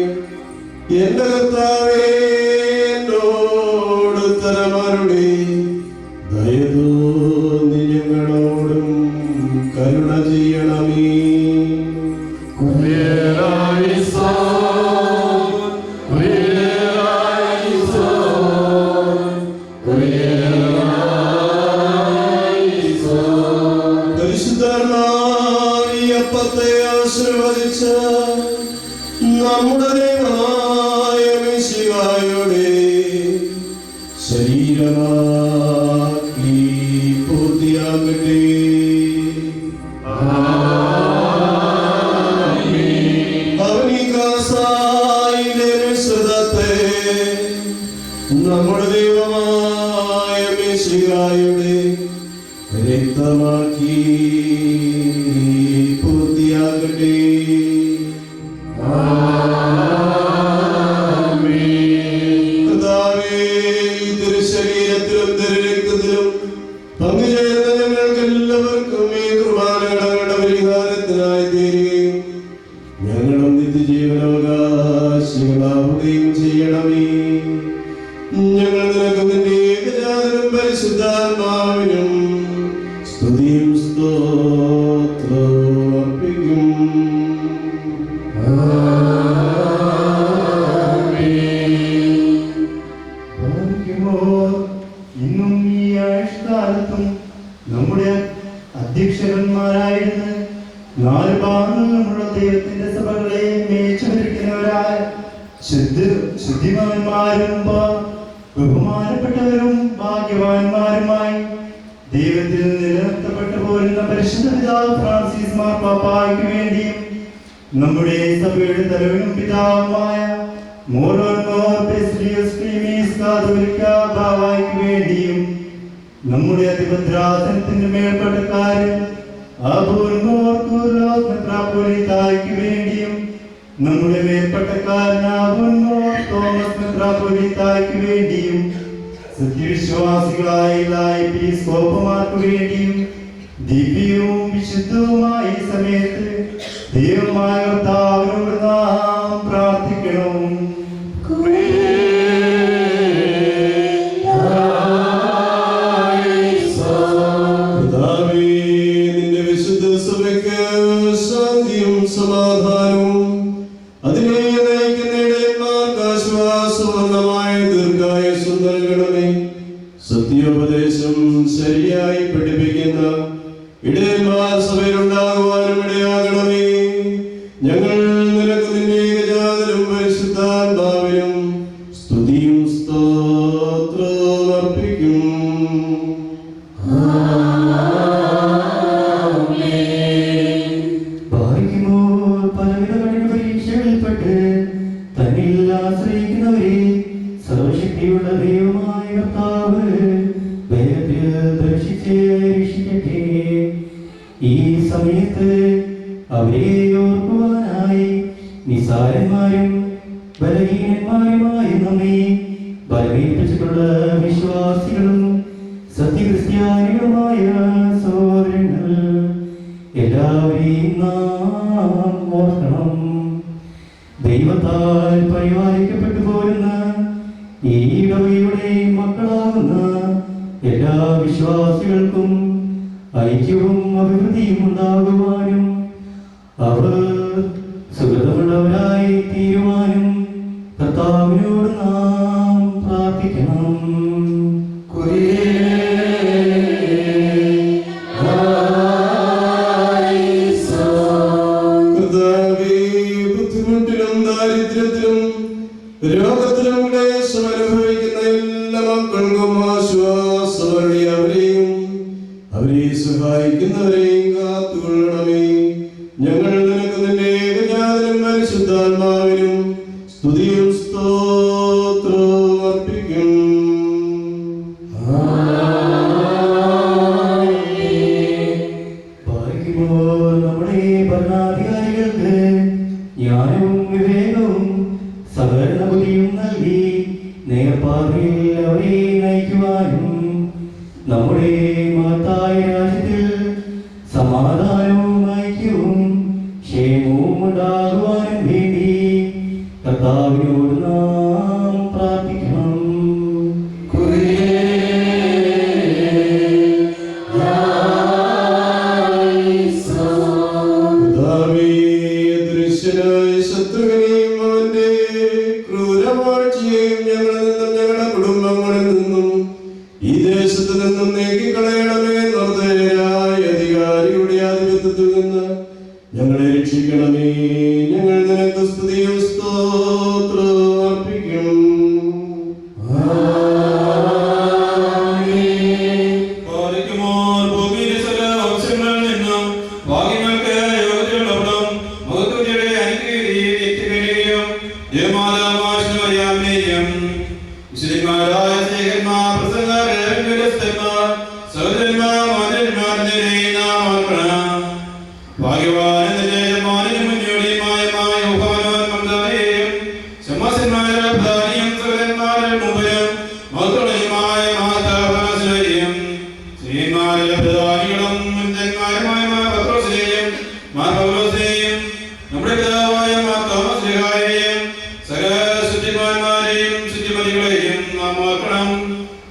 എന്റെ കർത്താവേ, എന്നോട് ഉത്തരമരുളി. ദയ തോന്നി ഞങ്ങളോടും കരുണ ചെയ്യണമേ. പരിശുദ്ധപ്പത്തെ ആശീർവദിച്ച് നമ്മുടെ ദൈവമായ മിശിഹായുടെ ശരീരമാക്കി പൂർത്തിയാകട്ടെ. അവനികാസായിലെ മിശ്രിതത്തെ നമ്മുടെ ദൈവമായ മിശിഹായുടെ രക്തമാക്കി പൂർത്തിയാകട്ടെ. കർത്താവേ, ഈ തിരുശരീരത്തിലും തിരുരക്തത്തിലും പങ്കുചേരുന്ന ഞങ്ങൾക്ക് എല്ലാവർക്കും ഈ കുർബാനകളുടെ പരിഹാരത്തിനായി തീരുകയും ഞങ്ങളും നിത്യജീവനാവകാശികളാവുകയും ചെയ്യണമേ. ഞങ്ങൾ നിനക്ക് നിന്റെ ഏകജാതനും പരിശുദ്ധാത്മാവിനും സ്തുതിയും സ്തോത്രവും അർപ്പിക്കും. ഇന്നും ഈ ആയുഷ്കാലത്തും നമ്മുടെ അധ്യക്ഷന്മാരായിരുന്ന് 4 ഭാഗങ്ങളുമുള്ള ദൈവത്തിന്റെ സഭകളെ മേച്ചുവരിക്കുന്നവരായ ശുദ്ധിമാന്മാരും ബഹുമാനപ്പെട്ടവരും ഭാഗ്യവാന്മാരുമായി ദൈവത്തിൽ നിലനിർത്തപ്പെട്ടു പോരുന്ന പരിശുദ്ധ പിതാവ് ഫ്രാൻസിസ് മാർപ്പാപ്പായ്ക്ക് വേണ്ടിയും നമ്മുടെ സഭയുടെ തലവനും പിതാവുമായ ബാവായ്ക്ക് വേണ്ടിയും നമ്മുടെ അതിഭദ്രാസനത്തിന്റെ മേൽപ്പട്ടക്കാരൻ മെത്രാപ്പോലീത്തായ്ക്ക് വേണ്ടിയും നമ്മുടെ മേൽപ്പട്ടക്കാരൻ തോമസ് മെത്രാപ്പോലീത്തായ്ക്ക് വേണ്ടിയും സത്യവിശ്വാസികളായ എല്ലാ എപ്പിസ്കോപ്പമാർക്ക് വേണ്ടിയും ദിവ്യവും വിശുദ്ധവുമായ ഈ സമയത്ത് ദൈവമായ കർത്താവിനോട് നാം പ്രാർത്ഥിക്കണം. കർത്താവേ, നിന്റെ വിശുദ്ധ സഭയ്ക്ക് ശാന്തിയും സമാധാനവും അതിനെ നയിക്കുന്ന ഇടയന്മാർക്ക് ആശ്വാസപൂർണമായ ദീർഘായുസ്സും നൽകണമേ. സത്യോപദേശം ശരിയായി പഠിപ്പിക്കുന്ന ഇടയന്മാർ സഭയിലുണ്ടാകുവാനും ഇടയാകണമേ. ഞങ്ങൾ നിനക്ക് നിന്റെ ഏകജാതനും പരിശുദ്ധാത്മാവിനും സ്തുതിയും സ്തോത്രവും അർപ്പിക്കും. പലവിധ പരീക്ഷകളിൽപ്പെട്ട് തന്നിൽ ആശ്രയിക്കുന്നവരെ സർവശക്തിയുള്ള ദൈവമായ കർത്താവ് വേഗത്തിൽ ദർശിച്ച് രക്ഷിക്കട്ടെ. ഈ സമയത്ത് അവരെ ഓർക്കുവാനായി നിസാരന്മാരും ബലഹീനന്മാരുമായി നമ്മെ ബലമേൽപ്പിച്ചിട്ടുള്ള വിശ്വാസികളും സത്യക്രിസ്ത്യാനികളുമായ സഹോദരങ്ങൾ എല്ലാവരെയും നാം ഓർക്കണം. ദൈവത്താൽ പരിപാലിക്കപ്പെട്ടു പോരുന്ന ഈ ഇടവകയുടെ മക്കളാകുന്ന എല്ലാ വിശ്വാസികൾക്കും ഐക്യവും അഭിവൃദ്ധിയും ഉണ്ടാകുവാനും അവർ സുഗതമുള്ളവരായി തീരുവാനും കർത്താവിനോട് നാം പ്രാർത്ഥിക്കണം. ബുദ്ധിമുട്ടിലും ദാരിദ്ര്യത്തിലും രോഗത്തിലും ക്ലേശം അനുഭവിക്കുന്ന എല്ലാ മക്കൾക്കും ആശ്വാസമരുളി അവരെ സഹായിക്കുന്നവരെയും കാത്തുകൊള്ളണമേ. ഞങ്ങൾ നിനക്ക് നിന്റെ ഏകജാതനും പരിശുദ്ധാത്മാവിനും സ്തുതിയും സ്തോത്രവും അർപ്പിക്കും. നമ്മുടെ ഭരണാധികാരികൾക്ക് ജ്ഞാനവും വിവേകവും സകല ബുദ്ധിയും നൽകി നേർപ്പാതയിൽ അവരെ നയിക്കുവാനും നമ്മുടെ മഹത്തായ രാജ്യത്തെ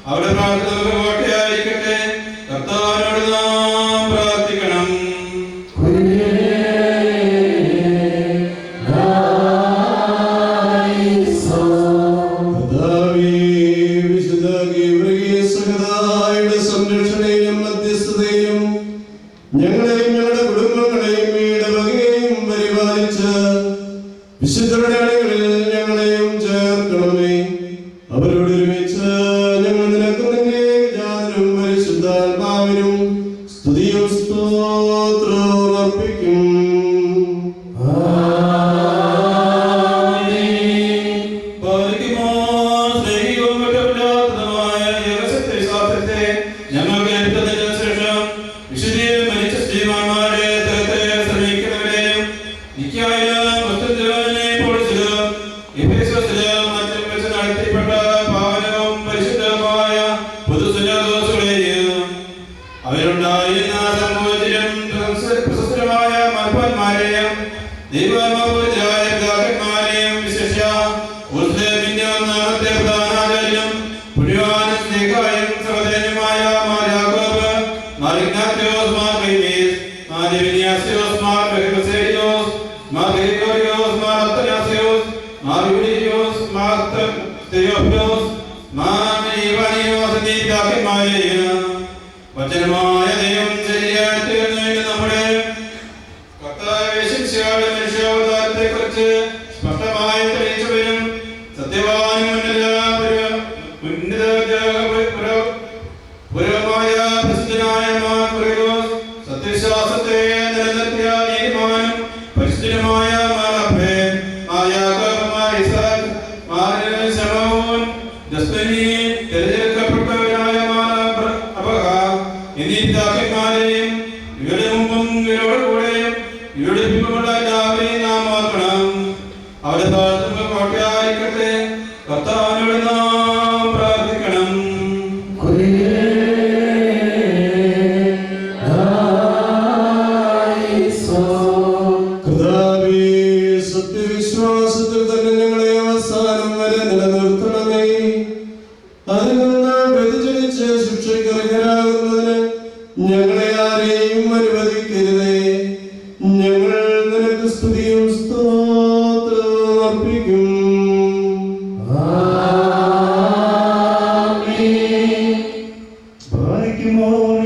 അവിടെ പ്രാർത്ഥന കോട്ടയായിരിക്കട്ടെ. കർത്താവിനോട് നാം പ്രാർത്ഥിക്കണം. സംരക്ഷണയും മധ്യസ്ഥതയും ഞങ്ങളെയും ഞങ്ങളുടെ കുടുംബങ്ങളെയും ഇടവകയെയും പരിപാലിച്ച് വിശുദ്ധരുടെ അണികളിൽ ഞങ്ങളെയും ചേർക്കണമേ. അവരോട് ഒരുമിച്ച് ഞങ്ങൾ നിനക്ക് നിന്റെ ജാതനും പരിശുദ്ധാത്മാവിനും സ്തുതിയും സ്തോത്രവും അർപ്പിക്കും. അവരുണ്ടായിരുന്ന സമൂഹത്തിലും പ്രശസ്തരമായ മൽപ്പന്മാരെയും ദൈവമാരെയും വിശേഷ നാമത്തെ പ്രധാനാചാര്യം പുണ്യവാനും സ്നേഹായും സഹോദരനുമായ മാർ യാക്കോബ്, മാർ ഇഗ്നാത്യോസ്, മാർ ക്ലീമീസ്, മാർ ഡിമിനിയാസ്യോസ്, മാർ ബെഹബസേരിയോസ്, മാർ ഗ്രിഗോറിയോസ്, മാർ അത്തനാസ്യോസ്, മാർ യൂലിയോസ്, മാർ തെയോഫിലോസ്, മാർ ഇവാനിയോസ് എന്നീ പിതാക്കന്മാരെയും വചനമായ ദൈവം ശരിയായി തീർന്നതിന് നമ്മുടെ കർത്താവിന്റെ മനുഷ്യാവതാരത്തെ കുറിച്ച് സ്പഷ്ടമായി തെളിയിച്ചവരും സത്യവാനും പുരമായ പ്രസിദ്ധനായ മാർ കുറിലോസ്, സത്യവിശ്വാസത്തെ നിലനിർത്തിയ നീതിമാനും പരിശുദ്ധനുമായ മാർ അബ്ബേ, മാർ യാക്കോബ്, മാർ ഇസാക്ക്, മാർ ശമൗൻ, ദസ്തനി, തിരഞ്ഞെടുക്കപ്പെട്ടവരായ മാർ അബ്രഹാം എന്നീ പിതാക്കന്മാരെയും ഇവരുടെ മുമ്പും ഇവരോട് കൂടെയും ഇവരുടെ പിമ്പുമുള്ള എല്ലാവരെയും നാം ഓർക്കണം. അവരുടെ പ്രാർത്ഥന കോട്ടയായിരിക്കട്ടെ. കർത്താവിനോട് നാം പ്രാർത്ഥിക്കണം. കർത്താവേ, സത്യവിശ്വാസത്തിൽ തന്നെ ഞങ്ങളെ അവസാനം വരെ നിലനിർത്തണമേ. അതിൽ നിന്ന് വ്യതിചലിച്ച് ശിക്ഷയ്ക്ക് അർഹരാകുന്നതിന് ഞങ്ങളെ ആരെയും അനുവദിക്കരുതേ. ഞങ്ങൾ നിനക്ക് സ്തുതിയും സ്തോത്രവും അർപ്പിക്കും.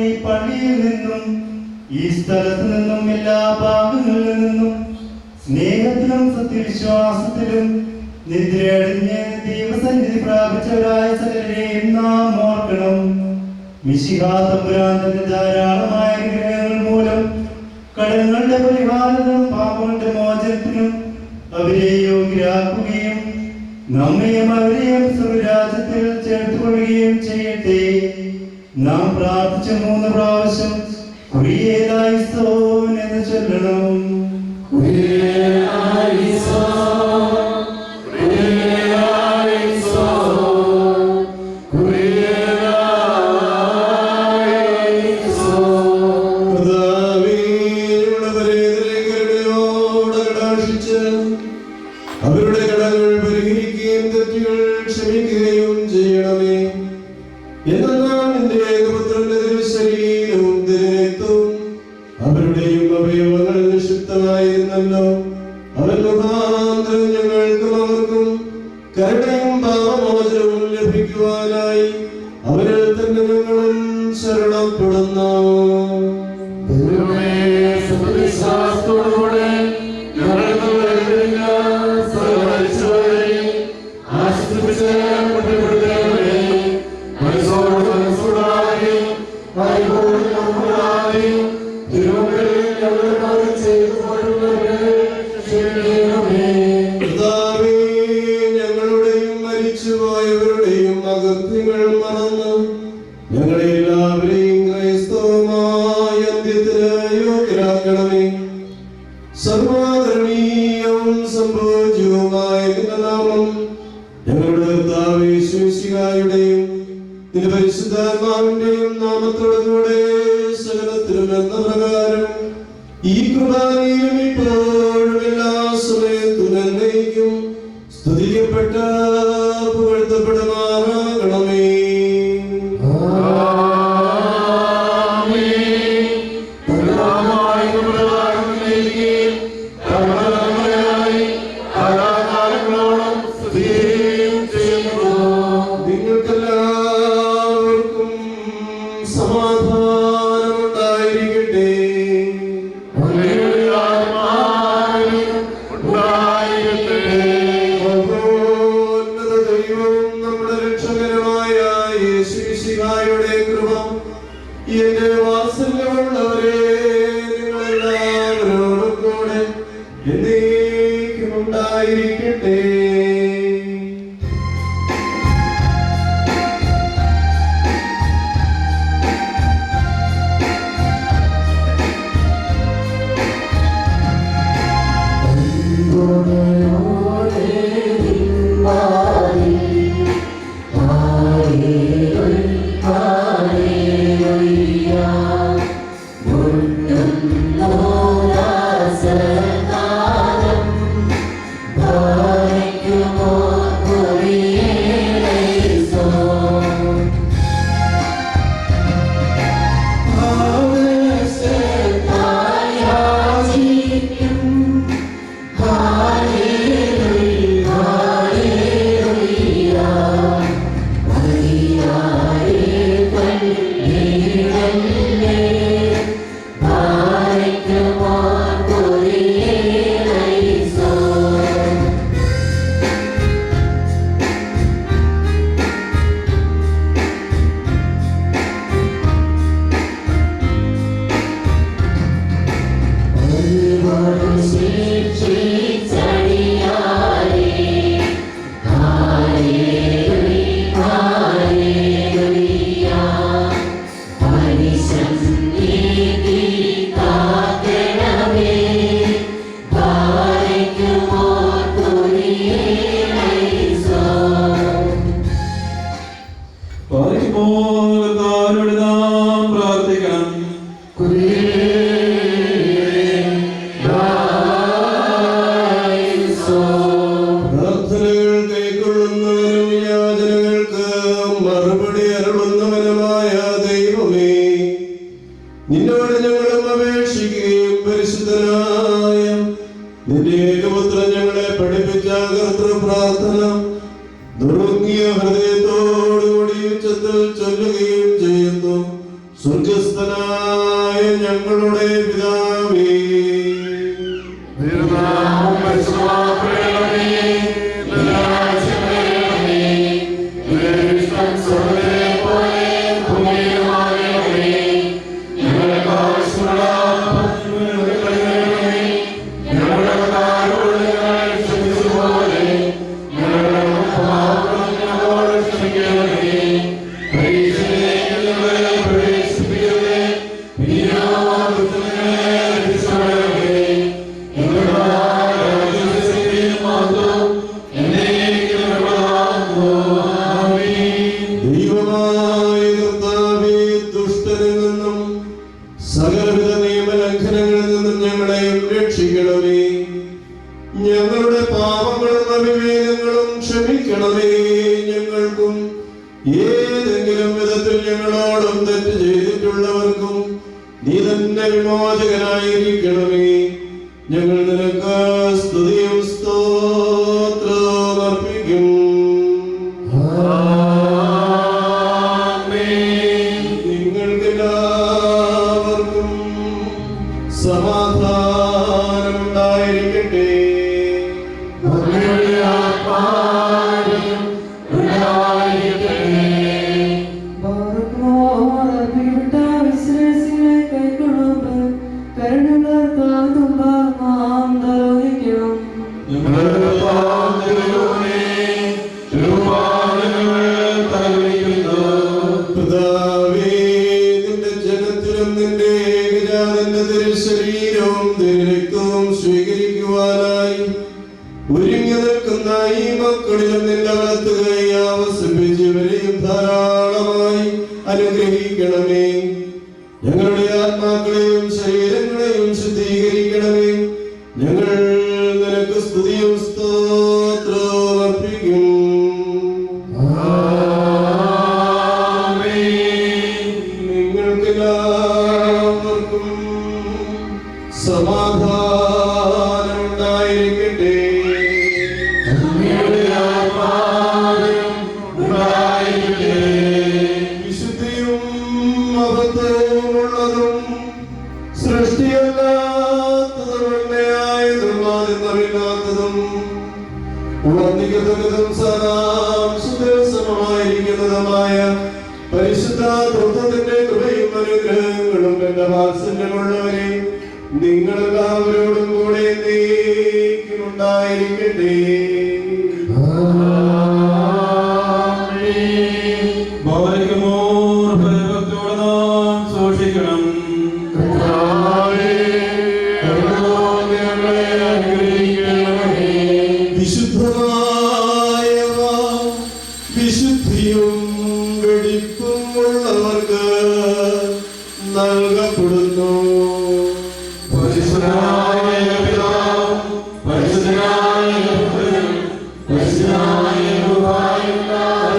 ഈ പള്ളിയിൽ നിന്നും ഈ സ്ഥലത്ത് നിന്നും എല്ലാ ഭാഗങ്ങളിൽ നിന്നും സ്നേഹത്തിലും സത്യവിശ്വാസത്തിലും നിദ്രയടിഞ്ഞ് ദൈവസന്നിധി പ്രാപിച്ചവരായ സകലരെയും നാം ഓർക്കണം. മിശിഹാ തമ്പുരാന്റെ ധാരാളമായ അനുഗ്രഹങ്ങൾ മൂലം കടങ്ങളുടെ പരിഹാരത്തിനും പാപങ്ങളുടെ മോചനത്തിനും അവരെ യോഗ്യരാക്കുകയും നമ്മയും അവരെയും സ്വർഗ്ഗരാജ്യത്തിൽ ചേർത്തുകൊള്ളുകയും ചെയ്യട്ടെ. നാം പ്രാർത്ഥിച്ച 3 പ്രാവശ്യം കുരിയേലായിസോൻ എന്ന് ചൊല്ലണം. അവരുടെ കടങ്ങൾ പരിഹരിക്കുകയും തെറ്റുകൾ ക്ഷമിക്കുകയും ചെയ്യണമേ. എന്നാൽ നിന്റെ ഏകപുത്രന്റെ തിരുശരീരവും തിരുരക്തവും അവരുടെയും അവയവങ്ങൾ നിക്ഷിപ്തമായിരുന്നല്ലോ. അവൻ മുഖാന്തരം ഞങ്ങൾക്കും അവർക്കും കരുണയും പാപമോചനവും ലഭിക്കുവാനായി അവരിൽ തന്നെ ഞങ്ങളും ശരണപ്പെടുന്നു. കർത്താവേ, ഞങ്ങളുടെയും മരിച്ചുപോയവരുടെയും അകൃത്യങ്ങൾ മറന്ന് ഞങ്ങളെ എല്ലാവരെയും ക്രൈസ്തവ കൂടെ സകലത്തിലും എന്ന പ്രകാരം ഈ കുർബാനയിലും ഇപ്പോഴും എല്ലാ സമയത്തും എന്നേക്കും സ്തുതിക്കപ്പെട്ട പുകഴ്ത്തപ്പെടുമാറാകണമേ. നിങ്ങൾക്കെല്ലാവർക്കും സമാധാനമുണ്ടായിരിക്കട്ടെ. മഹോന്നത ദൈവവും നമ്മുടെ രക്ഷകനുമായ യേശുമിശിഹായുടെ കൃപ എന്റെ വാത്സല്യമുള്ളവരെ നിങ്ങളെല്ലാവരോടും കൂടെ എന്നേക്കും ഉണ്ടായിരിക്കട്ടെ. നിന്നോട് ഞങ്ങളും അപേക്ഷിക്കുകയും പരിശുദ്ധനായ നിന്റെ ഏകപുത്രൻ ഞങ്ങളെ പഠിപ്പിച്ച കർത്തൃപ്രാർത്ഥന നുറുങ്ങിയ ഹൃദയത്തോടുകൂടി ഉച്ചത്തിൽ ചൊല്ലുകയും ചെയ്യുന്നു. സ്വർഗസ്ഥനായ ഞങ്ങളുടെ പിതാവേ, ദൈവമായ കർത്താവേ, ദുഷ്ടനിൽ നിന്നും സകലവിധ നിയമലംഘനങ്ങളിൽ നിന്നും ഞങ്ങളെയും രക്ഷിക്കണമേ. ഞങ്ങളുടെ പാപങ്ങളും അവിവേകങ്ങളും ക്ഷമിക്കണമേ. ഞങ്ങൾക്കും ഏതെങ്കിലും വിധത്തിൽ ഞങ്ങളോടും തെറ്റ് ചെയ്തിട്ടുള്ളവർക്കും നീ തന്നെ വിമോചകനായിരിക്കണമേ. ഞങ്ങൾ നിനക്ക് സ്തുതിയും സ്തോത്രവും അർപ്പിക്കും. നിങ്ങൾക്കെല്ലാവർക്കും സമാധാനമുണ്ടായിരിക്കട്ടെ. പിതാവേ, നിന്റെ ജനത്തിലും നിന്റെ ഏകജാതന്റെ തിരുശരീരവും തിരുരക്തവും സ്വീകരിക്കുവാനായി ഒരുങ്ങി നിൽക്കുന്ന ഈ മക്കളിലും നിന്റെ വലത്ത് കൈ ആവസിപ്പിച്ച് ഇവരെയും ധാരാളമായി അനുഗ്രഹിക്കണമേ. ഞങ്ങളുടെ ആത്മാക്കളെയും ശരീരങ്ങളെയും ശുദ്ധീകരിക്കണമേ. ഞങ്ങൾ നിനക്ക് സ്തുതിയും സ്തോത്രവും അർപ്പിക്കും. നിങ്ങൾക്കെല്ലാവർക്കും സമാധാനം ഉണ്ടായിരിക്കട്ടെ. വിശുദ്ധിയും മഹത്വമുള്ളതും സൃഷ്ടിയല്ലാത്തതും വെണ്മയായതും ആദ്യമറിയാത്തതും വർണ്ണിക്കത്തക്കതും സാരാംശമായിരിക്കുന്നതുമായ പരിശുദ്ധ തൃത്വത്തിന്റെ കൃപയും അനുഗ്രഹങ്ങളും എന്റെ വാത്സല്യമുള്ളവരെ നിങ്ങളെല്ലാവരോടും കൂടെ എന്നേക്കും ഉണ്ടായിരിക്കട്ടെ. ഭയഭക്തിയോടെ നാം സൂക്ഷിക്കണം. വിശുദ്ധമായവ വിശുദ്ധിയും വെടിപ്പും ഉള്ളവർക്ക് നൽകപ്പെടുന്നു. പരിശുദ്ധനായ പിതാവ്, പരിശുദ്ധനായ പുത്രൻ, പരിശുദ്ധനായ റൂഹായുമായ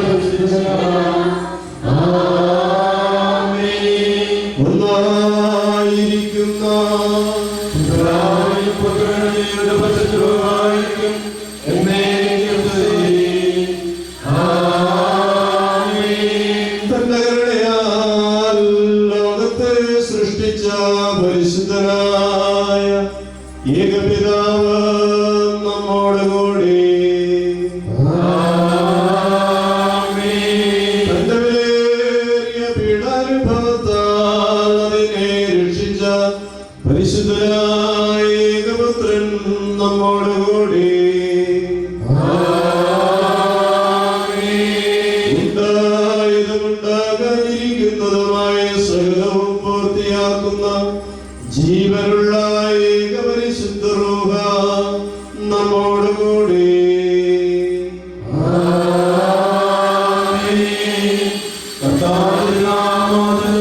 ഒന്നായിരിക്കുന്ന പിതാവിനും പുത്രനും പരിശുദ്ധമായിരിക്കും എന്നേക്കും സ്തുതി. തന്റെ കരുണയാൽ ലോകത്തെ സൃഷ്ടിച്ച പരിശുദ്ധനായ ഏകപിതാവ് നമ്മോടുകൂടി. തന്റെ വിലയേറിയ പീഡാനുഭവത്താൽ അതിനെ രക്ഷിച്ച പരിശുദ്ധനായ ഏകപുത്രൻ നമ്മോടുകൂടി. ഉണ്ടാകാനിരിക്കുന്നതുമായ സകലവും പൂർത്തിയാക്കുന്ന ജീവനുള്ള ഏകപരിശുദ്ധ റൂഹ നമ്മോടുകൂടി. കർത്താവിന്റെ നാമത്തിൽ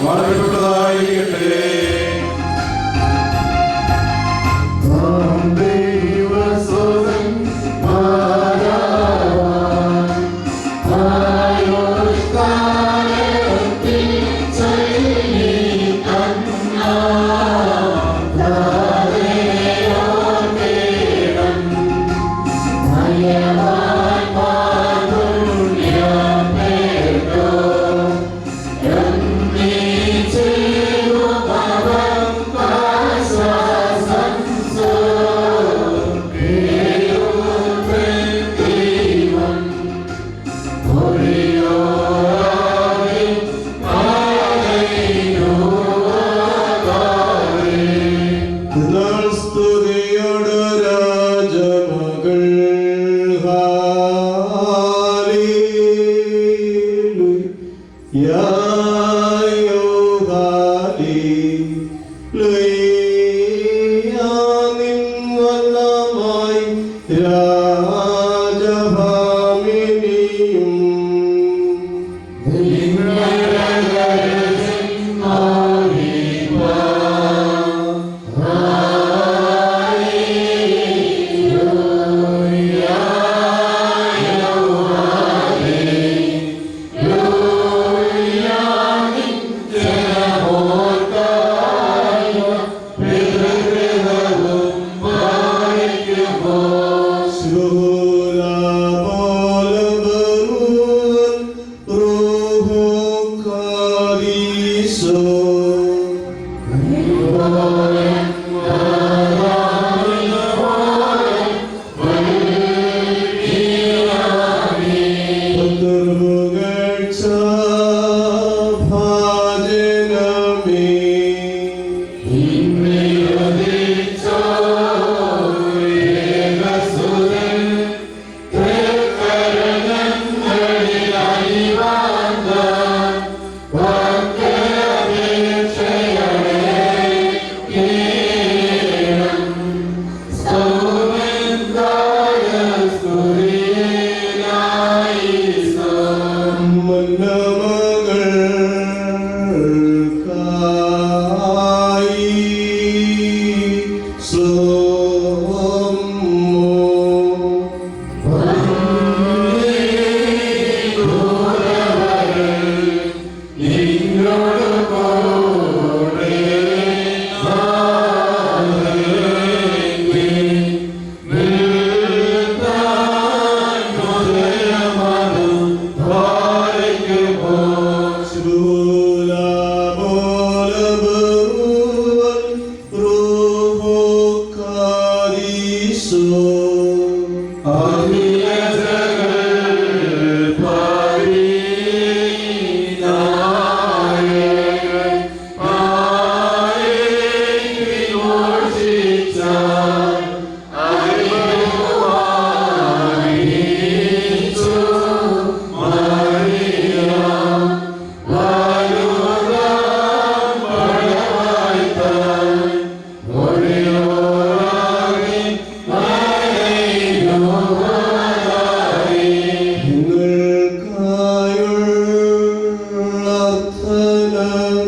വാഴ്ത്തപ്പെട്ടതായിരിക്കട്ടെ. സ്തുതിയോട് രാജമകൾ Yeah.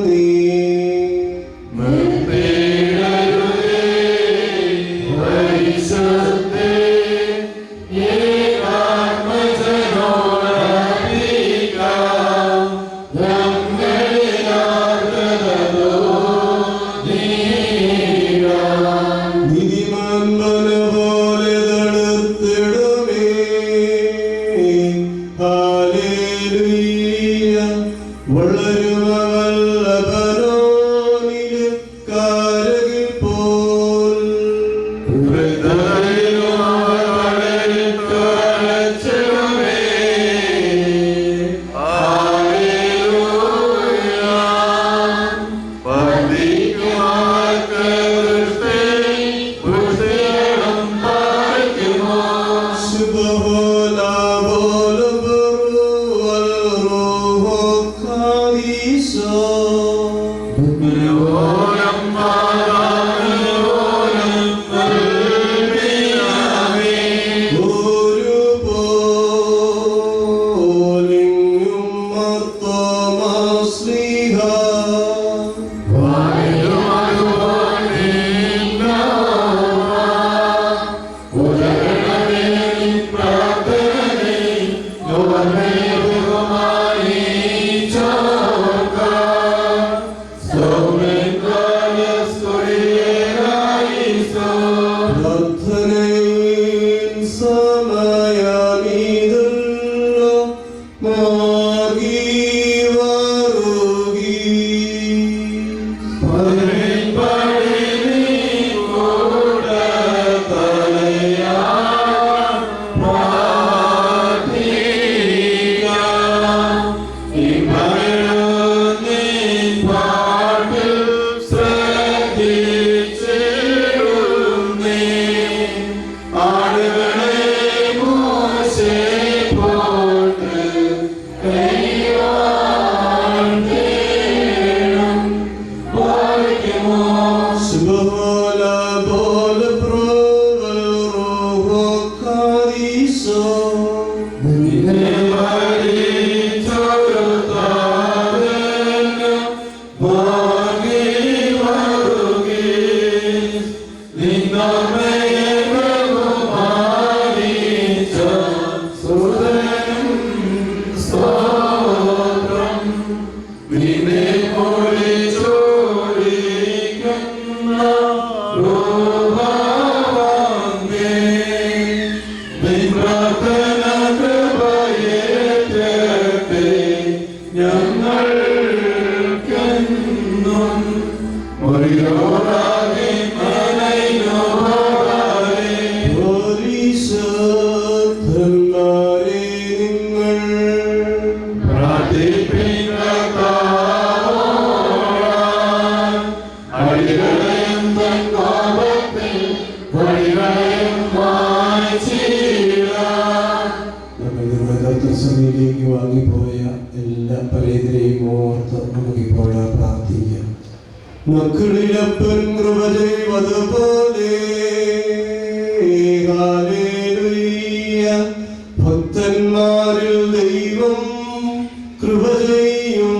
നീ സഭയിലേക്ക് വാങ്ങിപ്പോയ എല്ലാ പരേതരെയും ഓർത്ത് നമുക്കിപ്പോൾ പ്രാർത്ഥിക്കാം. മക്കളിലപ്പൻ കൃപ ചെയ്വതുപോലെ ഹല്ലേലൂയ. ഭക്തന്മാരിൽ ദൈവം കൃപ ചെയ്യും.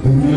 Amen.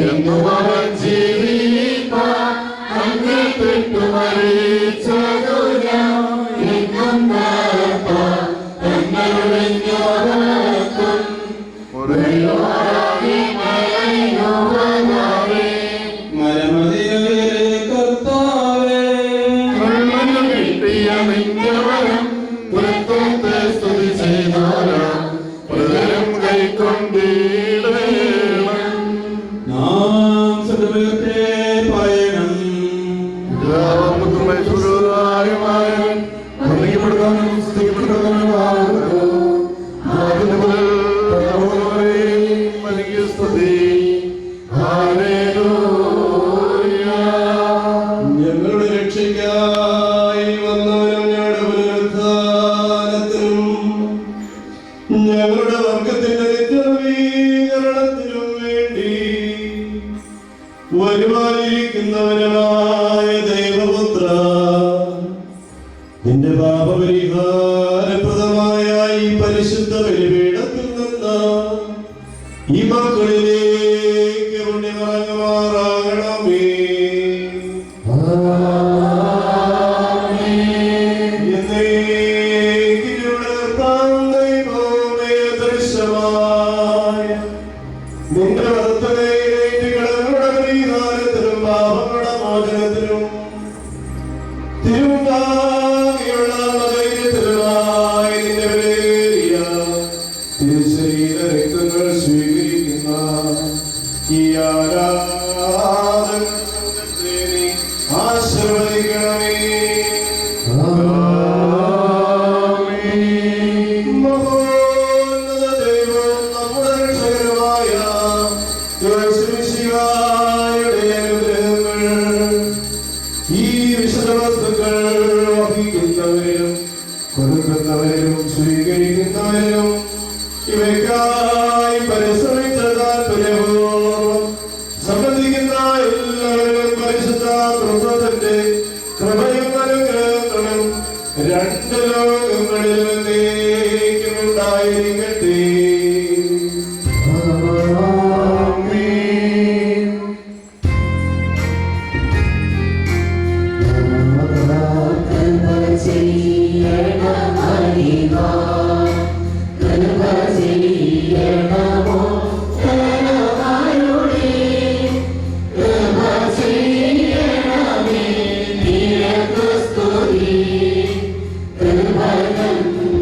എന്നും അവൻ ജീവിപ്പാൻ അങ്ങേ വിട്ടുമറിയിച്ചതു ഞാൻ എന്നും നടപ്പാൻ തന്നെ ഒഴിഞ്ഞോർക്കും മുറിയോരാകെ മലയോരാകെ മരമതിലെ കർത്താവേ കള്ളനും കിട്ടിയ നിന്റെ വരം പുറത്തെ സ്തുതി ചെയ്താരാ പ്രതരം കൈക്കൊണ്ടിടേണം നാം സദവത്തെ പറയണം രാമപുത്രമേശ്വരനായവൻ വന്ദിക്കപ്പെടുവാനും സ്തുതിക്കപ്പെടുവാനുമാകുന്നു ആദിമുതൽ പരമോവരെയും നൽകിയ സ്തുതി ഹല്ലേലൂയ. ഞങ്ങളുടെ രക്ഷയ്ക്കായി വന്നവനും ഞങ്ങളുടെ പുനരുദ്ധാനത്തിനും ഞങ്ങളുടെ വർഗത്തിന്റെ നിത്യനവീകരണത്തിനും വേണ്ടി വരുവാനിരിക്കുന്നവനുമായ ദൈവപുത്ര, നിന്റെ പാപപരിഹാരപ്രദമായ ഈ പരിശുദ്ധ ബലിപീഠത്തിൽ നിന്ന് ഈ മക്കളിലേക്ക് പുണ്യമറങ്ങുമാറാകണമേ. നിന്റെ വർദ്ധനയിലേക്ക് കടങ്ങളുടെ പരിഹാരത്തിനും പാപങ്ങളുടെ മോചനത്തിനും തിരുമുണ്ടാകിയുള്ള ധൈര്യത്തിനുമായി നിന്റെ വിലയേറിയ തിരുശരീര രക്തങ്ങൾ സ്വീകരിക്കുന്ന ഈ ആരാധനത്തെ നീ ആശീർവദിക്കണമേ. മഹോന്നത ദൈവം നമ്മുടെ രക്ഷകനുമായ യേശുമിശിഹായുടെ അനുഗ്രഹങ്ങൾ ഈ വിശുദ്ധ വസ്തുക്കൾ വഹിക്കുന്നവരും കൊടുക്കുന്നവരും സ്വീകരിക്കുന്നവരും ഇവയ്ക്കായി പരിശ്രമിച്ച താല്പര്യപൂർവ്വം സംബന്ധിക്കുന്ന എല്ലാവരും പരിശുദ്ധ കൃപത്തിന്റെ കൃപയും അനുഗ്രഹങ്ങളും രണ്ട് ലോകങ്ങളിലും എന്നേക്കും ഉണ്ടായിരിക്കട്ടെ. ും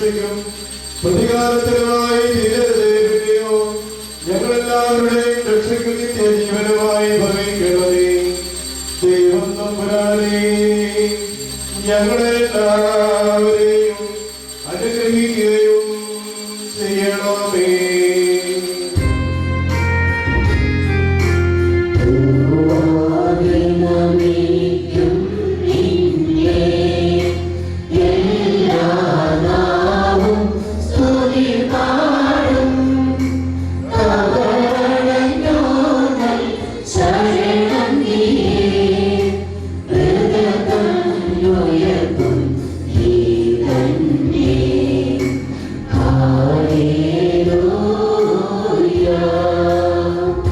ശിക്ഷയ്ക്കും പ്രതികാരത്തിനുമായി തീരരുതേ. പിന്നെയോ ഞങ്ങളെല്ലാവരുടെയും രക്ഷയ്ക്ക് നിത്യജീവനുമായി ഭവിക്കണമേ. ദൈവം തമ്പുരാനേ, ഞങ്ങളെല്ലാവരെയും അനുഗ്രഹിക്കുകയും ചെയ്യണമേ.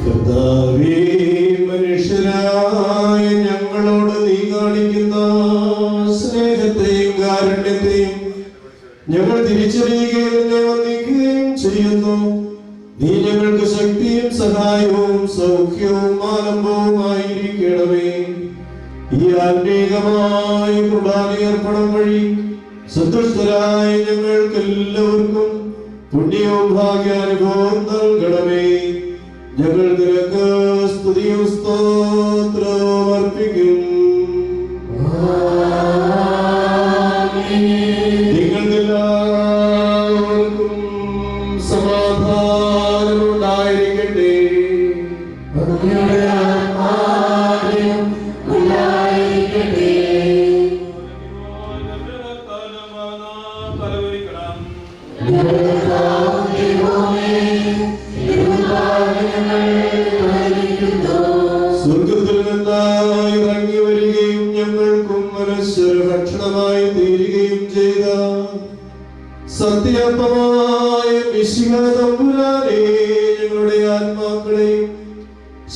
കർത്താവേ, മനുഷ്യരായ ഞങ്ങളോട് നീ കാണിക്കുന്ന സ്നേഹത്തെയും കാരുണ്യത്തെയും ഞങ്ങൾ തിരിച്ചറിയുകയും നിന്നെ വന്ദിക്കുകയും ചെയ്യുന്നു. നീ ഞങ്ങൾക്ക് ശക്തിയും സഹായവും സൗഖ്യവും ആലംബവുമായിരിക്കണമേ. ഈ ആത്മീകമായ കുർബാനയർപ്പണം വഴി സന്തുഷ്ടരായ ഞങ്ങൾക്ക് എല്ലാവർക്കും പുണ്യവും ഭാഗ്യാനുഭവം നൽകണമേ. ഞങ്ങൾ നിനക്ക് സ്തുതിയും സ്തോത്രവും അർപ്പിക്കും. നിങ്ങൾക്കെല്ലാവർക്കും സമാധാനം ഉണ്ടായിരിക്കട്ടെ. സ്വർഗത്തിൽ നിന്നായി ഇറങ്ങി വരികയും ഞങ്ങൾക്കും മനുഷ്യർ ഭക്ഷണമായി തീരുകയും ചെയ്ത സത്യപ്പമായ മിശിഹ തമ്പുരാനേ, ഞങ്ങളുടെ ആത്മാക്കളെയും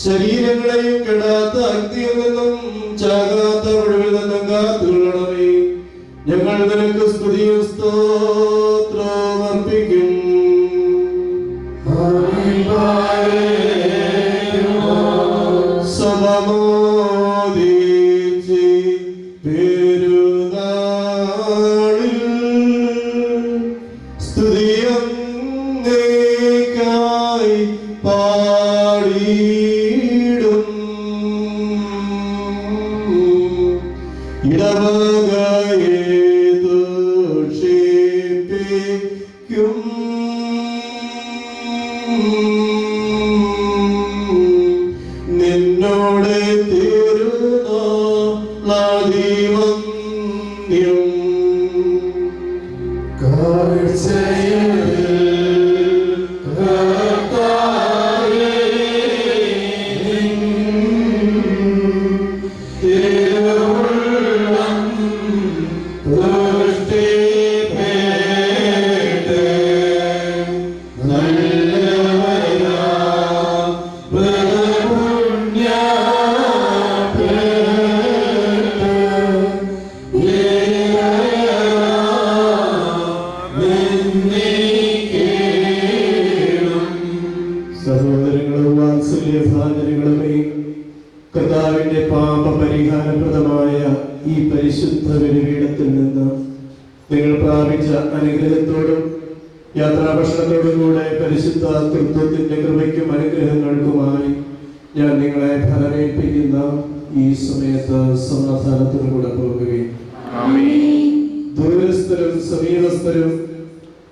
ശരീരങ്ങളെയും കെടാത്ത അഗ്നിയിൽ നിന്നും ചാകാത്ത ഒഴിവിൽ നിന്നും കാത്തുകൊള്ളണമേ. ഞങ്ങൾ നിനക്ക് സ്തുതിയും സ്തോത്രവും അർപ്പിക്കും. സമമോദിച്ച് പെരുന്നാളിൽ സ്തുതിയങ്ങേയ്ക്കായി പാടിയിടും. ഇടവകയെ ദൂഷിപ്പിക്കും നിന്നോട് തിരുനാളാദിവന്യം. സഹോദരങ്ങളും വാത്സല്യഭാജനങ്ങളുമേ, കർത്താവിന്റെ പാപപരിഹാരപ്രദമായ ഈ പരിശുദ്ധ ബലിപീഠത്തിൽ നിന്ന് നിങ്ങൾ പ്രാപിച്ച അനുഗ്രഹത്തോടും യാത്രാഭക്ഷണത്തോടും കൂടെ പരിശുദ്ധ തൃത്വത്തിന്റെ കൃപയ്ക്കും അനുഗ്രഹങ്ങൾക്കുമായി ഞാൻ നിങ്ങളെ ഫലമേൽപ്പിക്കുന്ന ഈ സമയത്ത് സമാധാനത്തോടുകൂടെ പോകുകയും ദൂരസ്ഥരും സമീപസ്ഥരും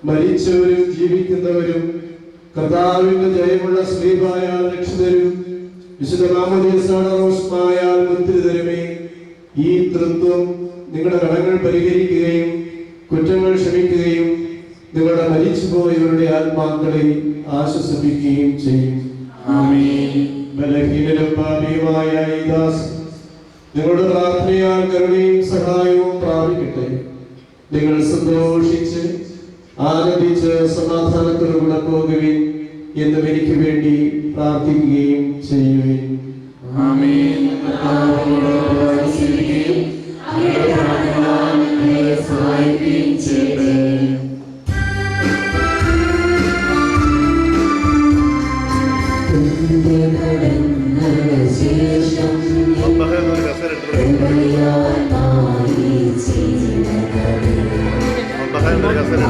മരിച്ചവരും ജീവിക്കുന്നവരും കർത്താവിന്റെ ജയമുള്ള ശ്രീഭായാൽ രക്ഷിതരും വിശുദ്ധ മാമോദീസായാൽ മുദ്രിതരുമേ, ഈ തൃത്വം നിങ്ങളുടെ കടങ്ങൾ പരിഹരിക്കുകയും കുറ്റങ്ങൾ ക്ഷമിക്കുകയും നിങ്ങളുടെ മരിച്ചുപോയവരുടെ ആത്മാക്കളെ ആശ്വസിപ്പിക്കുകയും ചെയ്യും. ബലഹീനരും പാപിയുമായ ഈ ദാസ് നിങ്ങളുടെ പ്രാർത്ഥനയാൽ കരുണയും സഹായവും പ്രാപിക്കട്ടെ. നിങ്ങൾ സന്തോഷിച്ച് ആനന്ദിച്ച് സമാധാനത്തോടുകൂടെ പോകുവിൻ എന്നും എനിക്ക് വേണ്ടി പ്രാർത്ഥിക്കുകയും ചെയ്യുവിൻ. Bajar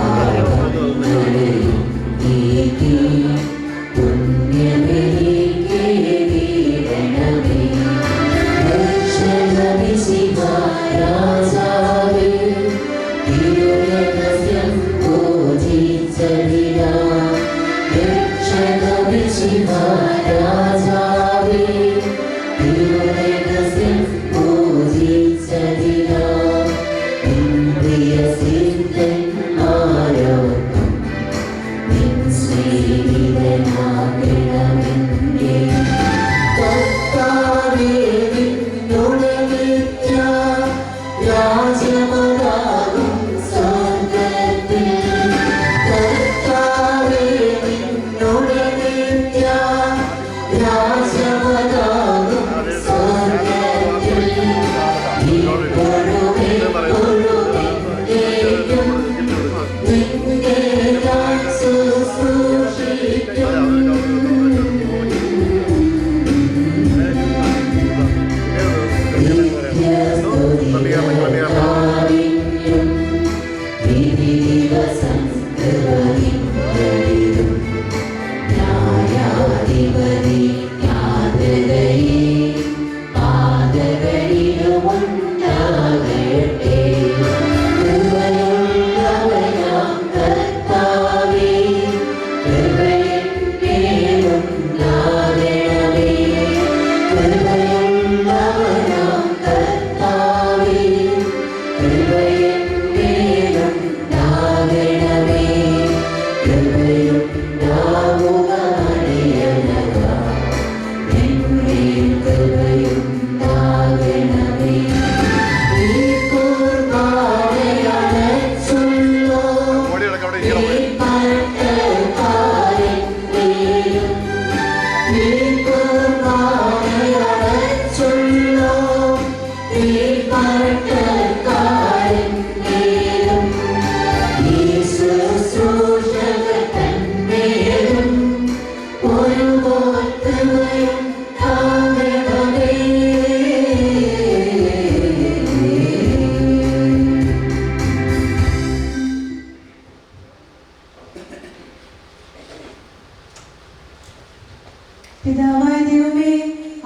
പിതാവായ ദൈവമേ,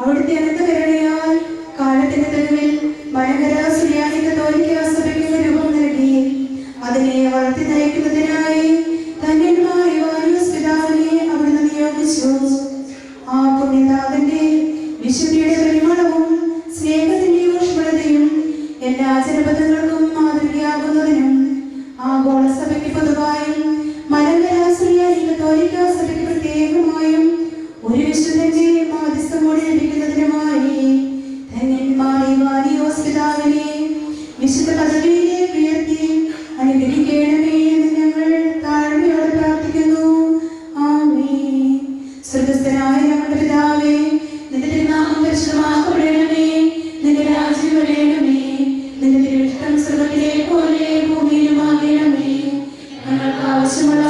അവിടുത്തെ അനന്തകരുണയാൽ കാലത്തിന്റെ തെളിവിൽ ഭയങ്കര സുറിയാനി കത്തോലിക്ക സഭയ്ക്ക് രൂപം നൽകി അതിനെ വളർത്തി നയിക്കുന്നതിനായി ധന്യന്മാർ യോഹന്നാൻ പിതാവിനെ അവിടുന്ന് നിയോഗിച്ചു. ആ പുണ്യനാഥന്റെ വിശുദ്ധിയുടെ പരിമളവും സ്നേഹത്തിന്റെ ഊഷ്മളതയും എല്ലാ ജനപദങ്ങൾക്കും മാതൃകയാകുന്നതിനും ആഗോള സഭയ്ക്ക് പൊതുവായും മലങ്കര സുറിയാനി കത്തോലിക്ക സഭയ്ക്ക് പ്രത്യേകമായും ഒരു വിശുദ്ധന്റെ മാധ്യസ്ഥം കൂടി ലഭിക്കുന്നതിനുമായി ധന്യന്മാർ യോഹന്നാൻ പിതാവിനെ വിശുദ്ധ പദവിയിലേക്ക് ഉയർത്തി അനുഗ്രഹിക്കണമേ എന്ന് ഞങ്ങൾ താഴ്മയോടെ പ്രാർത്ഥിക്കുന്നു. ആമേൻ. സ്വർഗ്ഗസ്ഥനായ ഞങ്ങളുടെ പിതാവേ, നിന്റെ തിരുനാമം പരിശുദ്ധമാക്കപ്പെടണമേ. നിന്റെ രാജ്യം വരേണമേ. നിന്റെ തിരുവിഷ്ടം സ്വർഗ്ഗത്തിലെ പോലെ ഭൂമിയിലും ആകണമേ. ഞങ്ങൾക്ക് ആവശ്യമുള്ള